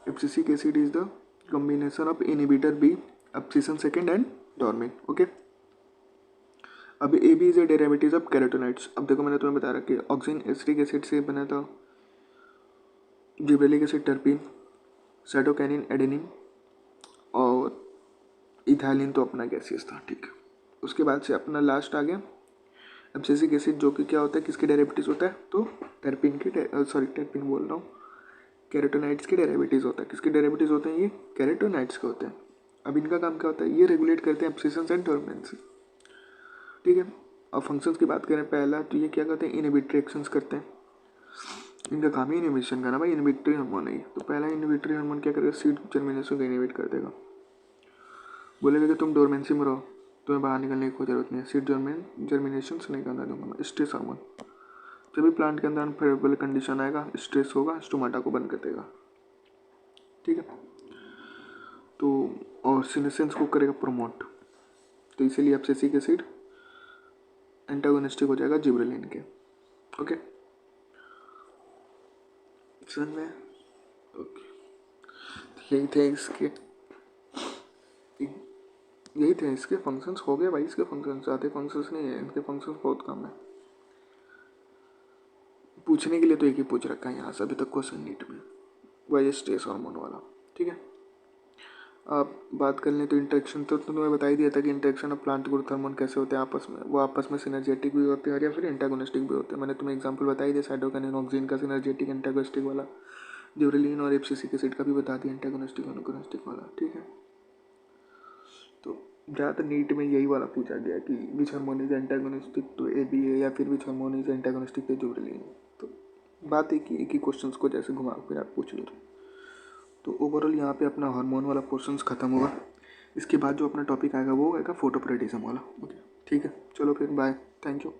Abscisic acid is the combination of inhibitor B, abscission second and dormin, okay. अब A B is a derivative of carotenoids. अब देखो मैंने तुम्हें बता रखा है ऑक्सीजन एसिटिक एसिड से बना था, gibberellic acid terpene, cytokinin adenine, और इथाइलिन तो अपना गैसियस था, ठीक है। उसके बाद से अपना लास्ट आ गया एब्सिसिक एसिड, जो कि क्या होता है, किसके डेरिवेटिव्स होता है? तो टर्पीन के, टर्पीन बोल रहा हूँ, कैरोटेनॉइड्स के डेरिवेटिव्स होता है। किसके डेरिवेटिव्स होते हैं? ये कैरोटेनॉइड्स के होते हैं। अब इनका काम क्या होता है? ये रेगुलेट करते हैं एब्सिशन एंड डोर्मेंस, ठीक है। अब फंक्शंस की बात करें पहला, तो ये क्या करते हैं? इनहिबिटरी एक्शंस करते हैं। इनका काम ही इनहिबिशन करना भाई, इनहिबिटरी हार्मोन है। तो पहला इनहिबिटरी हार्मोन क्या करेगा? सीड जर्मिनेशन को इनहिबिट कर देगा। बोलेगा कि तुम डोरमेंसी में रहो, तुम्हें बाहर निकलने की कोई जरूरत नहीं है, सीड जर्मिनेशन नहीं करना दूंगा मैं। स्ट्रेस हार्मोन, जब भी प्लांट के अंदर अनफेवरेबल कंडीशन आएगा, स्ट्रेस होगा, स्टोमाटा को बंद कर देगा, ठीक है। तो और सीनेसेंस को करेगा प्रमोट, तो इसीलिए एब्सिसिक एसिड एंटागोनिस्टिक हो जाएगा जिब्रेलिन के, ओके। समझ में? ओके, यही थे इसके फंक्शंस। हो गए भाई इसके फंक्शंस, ज़्यादा फंक्शंस नहीं है इनके, फंक्शंस बहुत कम है। पूछने के लिए तो एक ही पूछ रखा है यहाँ से अभी तक क्वेश्चन नीट में, वही स्ट्रेस हार्मोन वाला, ठीक है। आप बात कर लें तो इंटरेक्शन तो तुम्हें बता ही दिया था कि interaction of plant growth hormone कैसे होते हैं आपस में, वो आपस में सिनर्जेटिक भी होते हैं और या फिर एंटागोनिस्टिक भी होते हैं। मैंने तुम्हें एग्जांपल बताई दिया साइटोकिनिन ऑक्सिन का सिनर्जेटिक एंटागोनिस्टिक वाला, जिबरेलिन और एब्सिसिक एसिड का भी बता दिया एंटागोनिस्टिक एनागोनिस्टिक वाला, ठीक है। तो ज़्यादातर नीट में यही वाला पूछा गया कि which hormone is antagonistic to ABA या फिर which hormone is antagonistic to gibberellin. तो बात एक ही क्वेश्चन को जैसे घुमा फिर आप पूछ लो। तो ओवरऑल यहाँ पे अपना हार्मोन वाला पोर्शन खत्म होगा। इसके बाद जो अपना टॉपिक आएगा वो आएगा फोटोपरेटिज्म वाला। ओके ठीक है, चलो फिर बाय, थैंक यू।